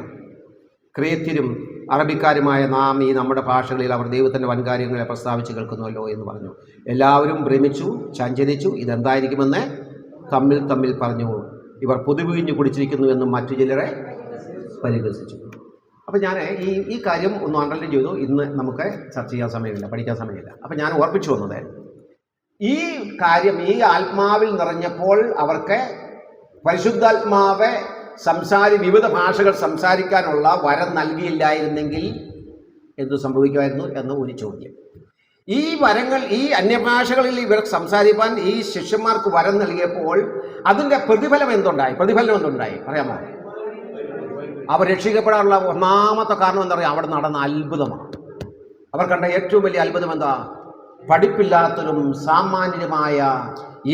A: ക്രേത്യരും അറബിക്കാരുമായ നാം ഈ നമ്മുടെ ഭാഷകളിൽ അവർ ദൈവത്തിൻ്റെ വൻകാര്യങ്ങളെ പ്രസ്താവിച്ച് കേൾക്കുന്നുവല്ലോ എന്ന് പറഞ്ഞു. എല്ലാവരും ഭ്രമിച്ചു, ചഞ്ചരിച്ചു, ഇതെന്തായിരിക്കുമെന്ന് തമ്മിൽ തമ്മിൽ പറഞ്ഞു. ഇവർ പുതുവീഞ്ഞു കുടിച്ചിരിക്കുന്നുവെന്നും മറ്റു ചിലരെ പരിഹസിച്ചു. അപ്പം ഞാൻ ഈ കാര്യം ഒന്ന് അണ്ടർലൈൻ ചെയ്തു. ഇന്ന് നമുക്ക് ചർച്ച ചെയ്യാൻ സമയമില്ല, പഠിക്കാൻ സമയമില്ല. അപ്പം ഞാൻ ഓർപ്പിച്ചു വന്നത്, ഈ കാര്യം ഈ ആത്മാവിൽ നിറഞ്ഞപ്പോൾ അവർക്ക് പരിശുദ്ധാത്മാവ് വിവിധ ഭാഷകൾ സംസാരിക്കാനുള്ള വരം നൽകിയില്ലായിരുന്നെങ്കിൽ എന്തു സംഭവിക്കുമായിരുന്നു എന്ന് ഒരു ചോദ്യം. ഈ വരങ്ങൾ, ഈ അന്യഭാഷകളിൽ ഇവർ സംസാരിക്കാൻ ഈ ശിഷ്യന്മാർക്ക് വരം നൽകിയപ്പോൾ അതിൻ്റെ പ്രതിഫലം എന്തുണ്ടായി? പറയാമോ? അവർ രക്ഷിക്കപ്പെടാനുള്ള ഒന്നാമത്തെ കാരണം എന്താ പറയുക? അവിടെ നടന്ന അത്ഭുതമാണ്. അവർ കണ്ട ഏറ്റവും വലിയ അത്ഭുതം എന്താ? പഠിപ്പില്ലാത്തതും സാമാന്യരുമായ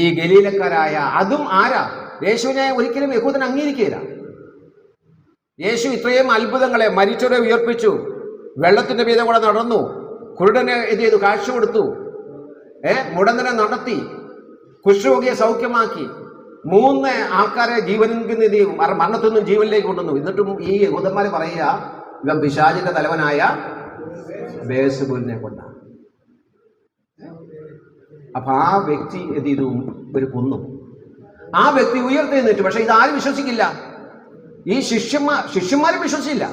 A: ഈ ഗലീലക്കാരായ, അതും ആരാ? യേശുവിനെ ഒരിക്കലും യഹൂദൻ അംഗീകരിക്കുകയില്ല. യേശു ഇത്രയും അത്ഭുതങ്ങളെ, മരിച്ചവരെ ഉയർപ്പിച്ചു, വെള്ളത്തിൻ്റെ മീതെ കൂടെ നടന്നു, കുരുടനെ എന്ത് ചെയ്തു? കാഴ്ച കൊടുത്തു, മുടന്തനെ നടത്തി, കുഷ്ഠരോഗിയെ സൗഖ്യമാക്കി, 3 ആൾക്കാരെ മരണത്തിൽ നിന്നും ജീവനിലേക്ക് കൊണ്ടുവന്നു. എന്നിട്ടും ഈ യഹൂദന്മാർ പറയുക, ഇവൻ പിശാചിന്റെ തലവനായ ബേൽസെബൂലിനെ കൊണ്ടാണ്. അപ്പൊ ആ വ്യക്തി എന്ത് ചെയ്തു? ഒരു കൊന്നു. ആ വ്യക്തി ഉയർത്തെഴുന്നേറ്റു. പക്ഷെ ഇതാരും വിശ്വസിക്കില്ല. ഈ ശിഷ്യന്മാരും വിശ്വസിച്ചില്ല.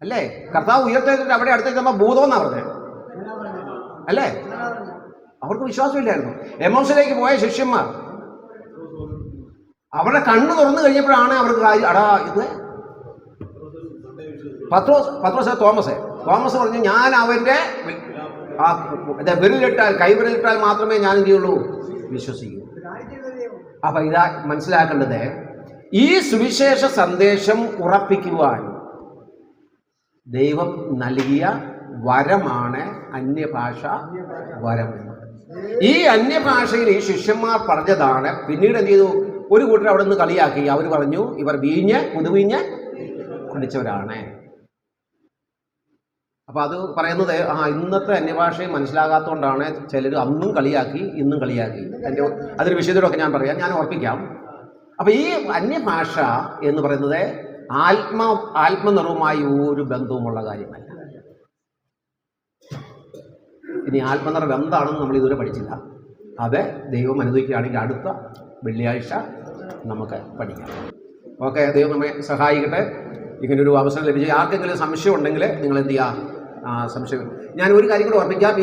A: അല്ലേ? കർത്താവ് ഉയർത്തെഴുന്നേറ്റ് അവിടെ അടുത്തേക്ക് നമ്മൾ ഭൂതമെന്നാ പറഞ്ഞത്, അല്ലേ? അവർക്ക് വിശ്വാസമില്ലായിരുന്നു. എമ്മോസിലേക്ക് പോയ ശിഷ്യന്മാർ അവരുടെ കണ്ണ് തുറന്നു കഴിഞ്ഞപ്പോഴാണ് അവർക്ക് ഇത് തോമസ് പറഞ്ഞു, ഞാൻ അവൻ്റെ കൈവിരലിട്ടാൽ മാത്രമേ ഞാൻ എന്ത് ചെയ്യുള്ളൂ? വിശ്വസിക്കൂ. അപ്പൊ ഇതാ മനസ്സിലാക്കേണ്ടത്, ഈ സുവിശേഷ സന്ദേശം ഉറപ്പിക്കുവാൻ ദൈവം നൽകിയ വരമാണ് അന്യഭാഷ വരം. ഈ അന്യഭാഷയിൽ ഈ ശിഷ്യന്മാർ പറഞ്ഞതാണ്. പിന്നീട് എന്ത് ചെയ്തു? ഒരു കൂട്ടർ അവിടെ നിന്ന് കളിയാക്കി. അവർ പറഞ്ഞു, ഇവർ പുതുവീഞ്ഞ് കുടിച്ചവരാണ്. അപ്പൊ അത് പറയുന്നത് ഇന്നത്തെ അന്യഭാഷയെ മനസ്സിലാകാത്തതുകൊണ്ടാണ് ചിലർ അന്നും കളിയാക്കി ഇന്നും കളിയാക്കി. അതിന്റെ വിഷയത്തിലൊക്കെ ഞാൻ പറയാം, ഞാൻ ഓർപ്പിക്കാം. അപ്പൊ ഈ അന്യഭാഷ എന്ന് പറയുന്നത് ആത്മനിറവുമായി ഒരു ബന്ധവുമുള്ള കാര്യമല്ല. ഇനി ആത്മനിറവ് എന്താണെന്ന് നമ്മൾ ഇതുവരെ പഠിച്ചില്ല. അത് ദൈവം അനുവദിക്കുകയാണെങ്കിൽ അടുത്ത വെള്ളിയാഴ്ച നമുക്ക് പഠിക്കാം. ഓക്കെ, ദൈവം നമ്മെ സഹായിക്കട്ടെ. ഇങ്ങനൊരു അവസരം ലഭിച്ച് ആർക്കെങ്കിലും സംശയം ഉണ്ടെങ്കിൽ നിങ്ങൾ എന്ത് ചെയ്യുക, സംശയം. ഞാൻ ഒരു കാര്യം കൂടെ ഓർമ്മിക്കാം.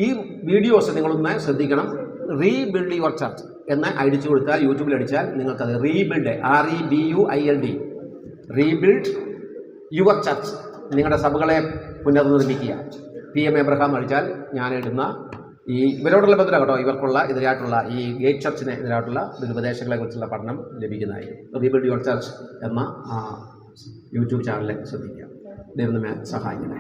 A: ഈ വീഡിയോസ് നിങ്ങളൊന്ന് ശ്രദ്ധിക്കണം. റീബിൽഡ് യുവർ ചർച്ച് എന്ന് അടിച്ചു കൊടുത്താൽ, യൂട്യൂബിൽ അടിച്ചാൽ നിങ്ങൾക്കത് rebuild, REBUILD, rebuild your church, നിങ്ങളുടെ സഭകളെ പുനർനിർമ്മിക്കുക. PM എബ്രഹാം അടിച്ചാൽ ഞാൻ ഇടുന്ന ഈ ഇവരോടുള്ള ബന്ധം കേട്ടോ, ഇവർക്കുള്ള എതിരായിട്ടുള്ള ഈ ഗേറ്റ് ചർച്ചിന് എതിരായിട്ടുള്ള ഉപദേശങ്ങളെ കുറിച്ചുള്ള പഠനം ലഭിക്കുന്നതായിരിക്കും. റീബിൽഡ് യുവർ ചർച്ച് എന്ന യൂട്യൂബ് ചാനലിൽ ശ്രദ്ധിക്കുക. ദൈവം നമ്മെ സഹായിക്കണേ.